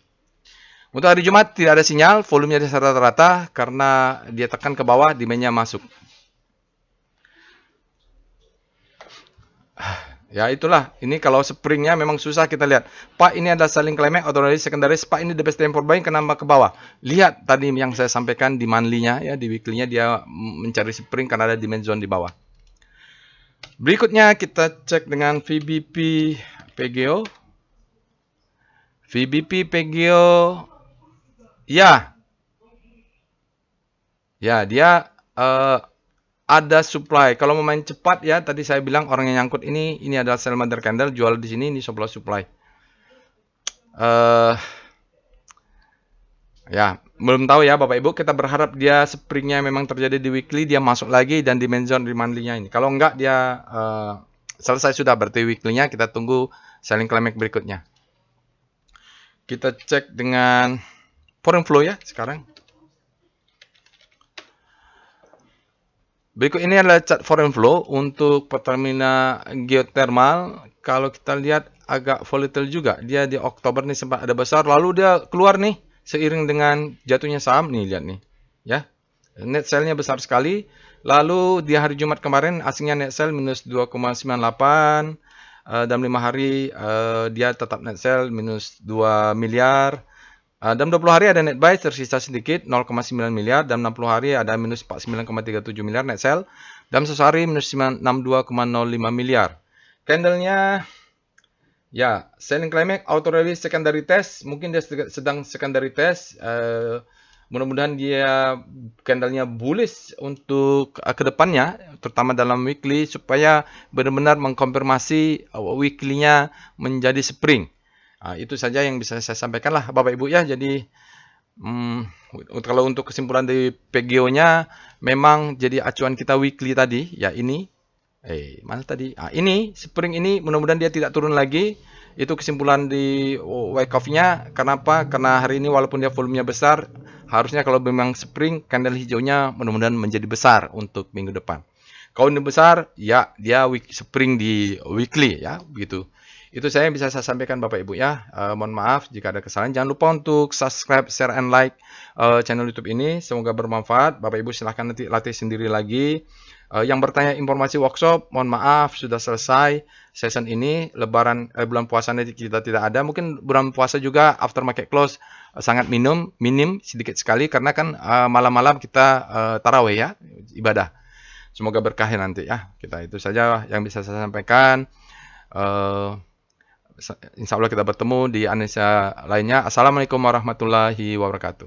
Untuk hari Jumat tidak ada sinyal, volumenya rata-rata karena dia tekan ke bawah, demand-nya masuk. Ya itulah, ini kalau springnya memang susah kita lihat. Pak ini ada saling climax atau dari secondaries, Pak ini the best time for buying, kenapa ke bawah? Lihat tadi yang saya sampaikan di monthly-nya, ya di weekly-nya dia mencari spring karena ada demand zone di bawah. Berikutnya kita cek dengan VBP PGO. VBP PGO, ya dia ada supply. Kalau mau main cepat ya, tadi saya bilang orang yang nyangkut ini adalah sell mother candle, jual di sini, ini supply. Ya, belum tahu ya Bapak Ibu, kita berharap dia springnya memang terjadi di weekly, dia masuk lagi dan di main zone di monthly-nya ini. Kalau enggak dia selesai sudah, berarti weekly-nya kita tunggu selling climax berikutnya. Kita cek dengan foreign flow ya sekarang. Berikut ini adalah chart foreign flow untuk Pertamina geothermal. Kalau kita lihat agak volatile juga. Dia di Oktober nih sempat ada besar, lalu dia keluar nih seiring dengan jatuhnya saham nih, lihat nih. Ya. Net sell-nya besar sekali. Lalu di hari Jumat kemarin asingnya net sell minus 2,98. Dalam 5 hari dia tetap net sell minus 2 miliar. Dalam 20 hari ada net buy tersisa sedikit 0,9 miliar. Dalam 60 hari ada minus 49,37 miliar net sell. Dalam 1 hari minus 62,05 miliar. Candlenya ya selling climax, auto rally, secondary test. Mungkin dia sedang secondary test. Mudah-mudahan dia candlenya bullish untuk kedepannya, terutama dalam weekly, supaya benar-benar mengkonfirmasi weekly-nya menjadi spring. Itu saja yang bisa saya sampaikan lah Bapak Ibu ya. Jadi kalau untuk kesimpulan dari PGO-nya, memang jadi acuan kita weekly tadi ya ini. Mana tadi? Ini spring ini mudah-mudahan dia tidak turun lagi. Itu kesimpulan di wake off-nya. Kenapa? Karena hari ini walaupun dia volumenya besar, harusnya kalau memang spring, candle hijaunya mudah-mudahan menjadi besar untuk minggu depan. Kalau ini besar, ya dia spring di weekly ya, begitu. Itu saya bisa saya sampaikan Bapak Ibu ya. Mohon maaf jika ada kesalahan. Jangan lupa untuk subscribe, share, and like channel YouTube ini. Semoga bermanfaat. Bapak Ibu silahkan nanti latih sendiri lagi. Yang bertanya informasi workshop, mohon maaf sudah selesai session ini. Lebaran bulan puasa nanti kita tidak ada. Mungkin bulan puasa juga after market close sangat minim sedikit sekali karena kan malam-malam kita tarawih ya, ibadah. Semoga berkah ya nanti ya. Kita itu saja yang bisa saya sampaikan. Uh, Insya Allah kita bertemu di Indonesia lainnya. Assalamualaikum warahmatullahi wabarakatuh.